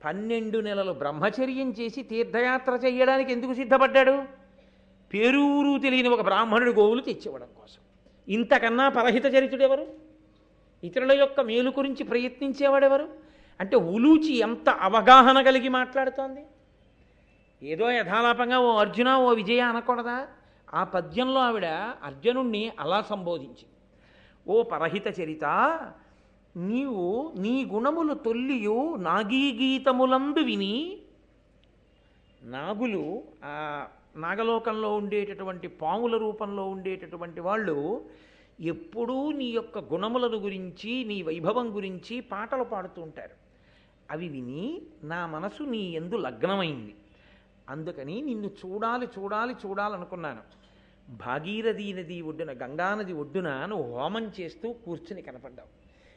12 నెలలు బ్రహ్మచర్యం చేసి తీర్థయాత్ర చేయడానికి ఎందుకు సిద్ధపడ్డాడు? పేరూరు తెలియని ఒక బ్రాహ్మణుడి గోవులు తెచ్చివ్వడం కోసం. ఇంతకన్నా పరహిత చరితుడెవరు? ఇతరుల యొక్క మేలు గురించి ప్రయత్నించేవాడెవరు? అంటే ఉలూచి ఎంత అవగాహన కలిగి మాట్లాడుతోంది. ఏదో యథాలాపంగా ఓ అర్జున ఓ విజయ అనకూడదా? ఆ పద్యంలో ఆవిడ అర్జునుణ్ణి అలా సంబోధించింది. ఓ పరహిత చరిత, నీవు నీ గుణములు తొల్లియు నాగీగీతములందు విని. నాగులు ఆ నాగలోకంలో ఉండేటటువంటి పాముల రూపంలో ఉండేటటువంటి వాళ్ళు ఎప్పుడూ నీ యొక్క గుణములను గురించి నీ వైభవం గురించి పాటలు పాడుతూ ఉంటారు. అవి విని నా మనసు నీ యందు లగ్నమైంది. అందుకని నిన్ను చూడాలి చూడాలి చూడాలనుకున్నాను. భాగీరథీ నది ఒడ్డున, గంగానది ఒడ్డున నువ్వు హోమం చేస్తూ కూర్చుని కనపడ్డావు.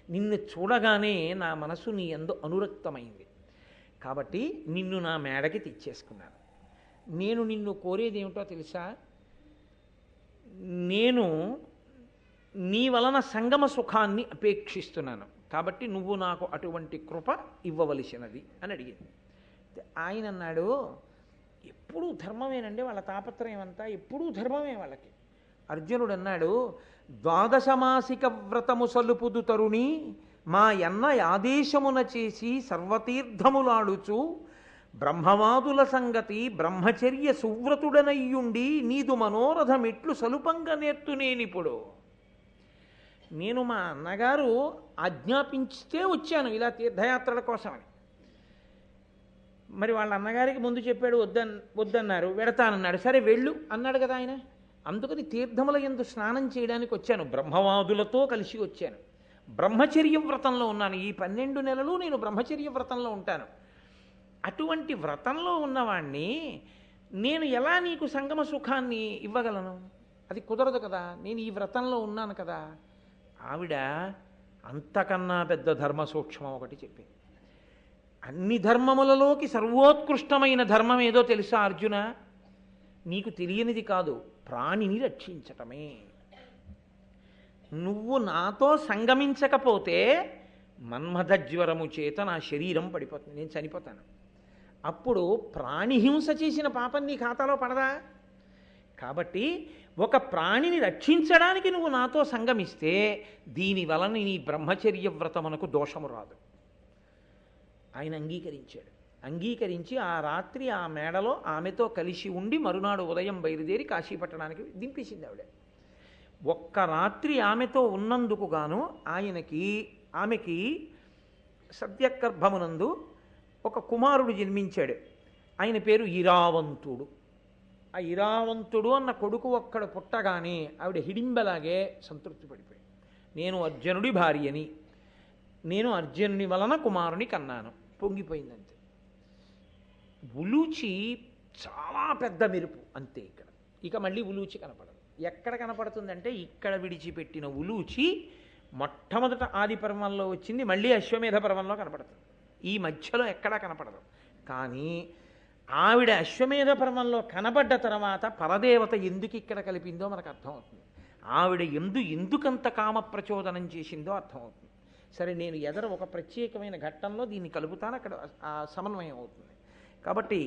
నిన్ను చూడగానే నా మనసు నీ యందు అనురక్తమైంది. కాబట్టి నిన్ను నా మేడకి తెచ్చేసుకున్నాను. నేను నిన్ను కోరేది ఏమిటో తెలుసా? నేను నీ వలన సంగమ సుఖాన్ని అపేక్షిస్తున్నాను. కాబట్టి నువ్వు నాకు అటువంటి కృప ఇవ్వవలసినది అని అడిగింది. ఆయన అన్నాడు, ఎప్పుడూ ధర్మమేనండి వాళ్ళ తాపత్రయం అంతా, ఎప్పుడూ ధర్మమే వాళ్ళకి. అర్జునుడు అన్నాడు, 12 మాసిక వ్రతము సలుపుదు తరుణి మా ఎన్న ఆదేశమున చేసి సర్వతీర్థములాడుచు బ్రహ్మవాదుల సంగతి బ్రహ్మచర్య సువ్రతుడనయ్యుండి నీదు మనోరథమిట్లు సలుపంగా నేర్తునేనిప్పుడు. నేను మా అన్నగారు ఆజ్ఞాపించితే వచ్చాను ఇలా తీర్థయాత్రల కోసమని. మరి వాళ్ళ అన్నగారికి ముందు చెప్పాడు, వద్దన్నారు, వెడతానన్నాడు. సరే వెళ్ళు అన్నాడు కదా ఆయన. అందుకని తీర్థముల యందు స్నానం చేయడానికి వచ్చాను, బ్రహ్మవాదులతో కలిసి వచ్చాను. బ్రహ్మచర్య వ్రతంలో ఉన్నాను. ఈ 12 నెలలు నేను బ్రహ్మచర్య వ్రతంలో ఉంటాను. అటువంటి వ్రతంలో ఉన్నవాణ్ణి నేను ఎలా నీకు సంగమ సుఖాన్ని ఇవ్వగలను? అది కుదరదు కదా, నేను ఈ వ్రతంలో ఉన్నాను కదా. ఆవిడ అంతకన్నా పెద్ద ధర్మ సూక్ష్మం ఒకటి చెప్పింది. అన్ని ధర్మములలోకి సర్వోత్కృష్టమైన ధర్మం ఏదో తెలుసా అర్జున? నీకు తెలియనిది కాదు, ప్రాణిని రక్షించటమే. నువ్వు నాతో సంగమించకపోతే మన్మథజ్వరము చేత నా శరీరం పడిపోతుంది, నేను చనిపోతాను. అప్పుడు ప్రాణిహింస చేసిన పాపం నీ ఖాతాలో పడదా? కాబట్టి ఒక ప్రాణిని రక్షించడానికి నువ్వు నాతో సంగమిస్తే దీనివలన నీ బ్రహ్మచర్య వ్రతమునకు దోషము రాదు. ఆయన అంగీకరించాడు. అంగీకరించి ఆ రాత్రి ఆ మేడలో ఆమెతో కలిసి ఉండి మరునాడు ఉదయం బయలుదేరి కాశీపట్టణానికి దింపేసింది ఆవిడ. ఒక్క రాత్రి ఆమెతో ఉన్నందుకు గాను ఆమెకి సత్యగర్భమునందు ఒక కుమారుడు జన్మించాడు. ఆయన పేరు ఇరావంతుడు. ఆ ఇరావంతుడు అన్న కొడుకు ఒక్కడు పుట్టగానే ఆవిడ హిడింబలాగే సంతృప్తి పడిపోయింది. నేను అర్జునుడి భార్యని, నేను అర్జునుని వలన కుమారుని కన్నాను, పొంగిపోయిందంతే. ఉలూచి చాలా పెద్ద మెరుపు అంతే. ఇక మళ్ళీ ఉలూచి కనపడదు. ఎక్కడ కనపడుతుందంటే ఇక్కడ విడిచిపెట్టిన ఉలూచి మొట్టమొదట ఆది పర్వంలో వచ్చింది, మళ్ళీ అశ్వమేధ పర్వంలో కనపడుతుంది. ఈ మధ్యలో ఎక్కడా కనపడదు. కానీ ఆవిడ అశ్వమేధ పర్వంలో కనబడ్డ తర్వాత పరదేవత ఎందుకు ఇక్కడ కలిపిందో మనకు అర్థమవుతుంది. ఆవిడ ఎందుకంత కామ ప్రచోదనం చేసిందో అర్థమవుతుంది. సరే, నేను ఎదర ఒక ప్రత్యేకమైన ఘట్టంలో దీన్ని కలుపుతాను, అక్కడ ఆ సమన్వయం అవుతుంది. కాబట్టి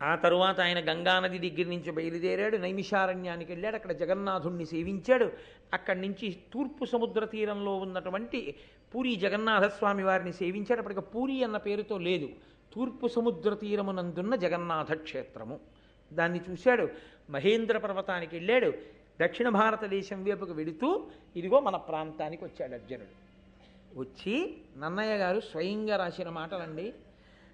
ఆ తరువాత ఆయన గంగానది దగ్గర నుంచి బయలుదేరాడు, నైమిషారణ్యానికి వెళ్ళాడు, అక్కడ జగన్నాథుణ్ణి సేవించాడు. అక్కడి నుంచి తూర్పు సముద్ర తీరంలో ఉన్నటువంటి పూరి జగన్నాథస్వామి వారిని సేవించాడు. అప్పటికి పూరి అన్న పేరుతో లేదు, తూర్పు సముద్ర తీరమునందున్న జగన్నాథ క్షేత్రము, దాన్ని చూశాడు. మహేంద్ర పర్వతానికి వెళ్ళాడు. దక్షిణ భారతదేశం వైపుకు వెడుతూ ఇదిగో మన ప్రాంతానికి వచ్చాడు అర్జునుడు. వచ్చి నన్నయ్య గారు స్వయంగా రాసిన మాటలండి.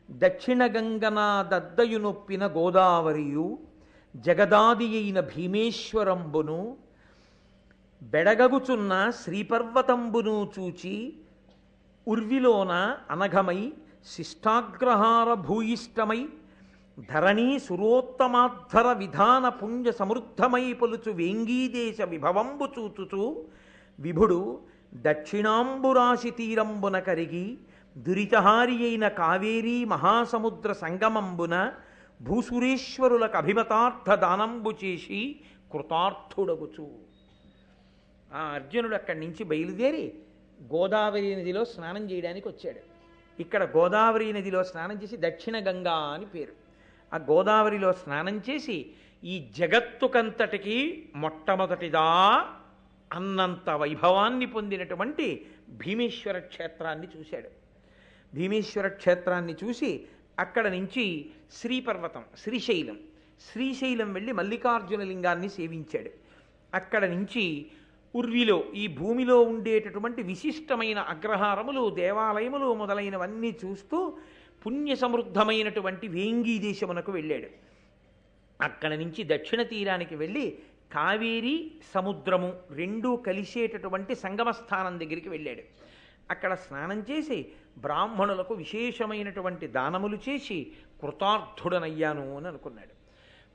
దక్షిణ గంగనా దద్దయు నొప్పిన గోదావరియు జగదాది అయిన భీమేశ్వరంబును బెడగగుచున్న శ్రీపర్వతంబును చూచి ఉర్విలోన అనఘమై శిష్టాగ్రహార భూయిష్టమై ధరణీ సురోత్తమాధర విధాన పుంజ సమృద్ధమై పొలుచు వేంగీదేశ విభవంబు చూచుచూ విభుడు దక్షిణాంబురాశి తీరంబున కరిగి దురితహారి అయిన కావేరీ మహాసముద్ర సంగమంబున భూసురేశ్వరులకు అభిమతార్థ దానంబు చేసి కృతార్థుడగుచు. ఆ అర్జునుడు అక్కడి నుంచి బయలుదేరి గోదావరి నదిలో స్నానం చేయడానికి వచ్చాడు. ఇక్కడ గోదావరి నదిలో స్నానం చేసి దక్షిణ గంగా అని పేరు. ఆ గోదావరిలో స్నానం చేసి ఈ జగత్తుకంతటికి మొట్టమొదటిదా అన్నంత వైభవాన్ని పొందినటువంటి భీమేశ్వర క్షేత్రాన్ని చూశాడు. భీమేశ్వర క్షేత్రాన్ని చూసి అక్కడ నుంచి శ్రీపర్వతం శ్రీశైలం వెళ్ళి మల్లికార్జున లింగాన్ని సేవించాడు. అక్కడ నుంచి ఉర్విలో ఈ భూమిలో ఉండేటటువంటి విశిష్టమైన అగ్రహారములు దేవాలయములు మొదలైనవన్నీ చూస్తూ పుణ్య సమృద్ధమైనటువంటి వేంగీ దేశమునకు వెళ్ళాడు. అక్కడ నుంచి దక్షిణ తీరానికి వెళ్ళి కావేరీ సముద్రము రెండూ కలిసేటటువంటి సంగమ స్థానం దగ్గరికి వెళ్ళాడు. అక్కడ స్నానం చేసి బ్రాహ్మణులకు విశేషమైనటువంటి దానములు చేసి కృతార్థుడనయ్యాను అని అనుకున్నాడు.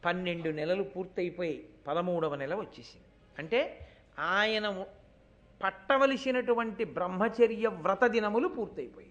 12 నెలలు పూర్తయిపోయి 13వ నెల వచ్చేసింది. అంటే ఆయన పట్టవలసినటువంటి బ్రహ్మచర్య వ్రత దినములు పూర్తయిపోయాయి.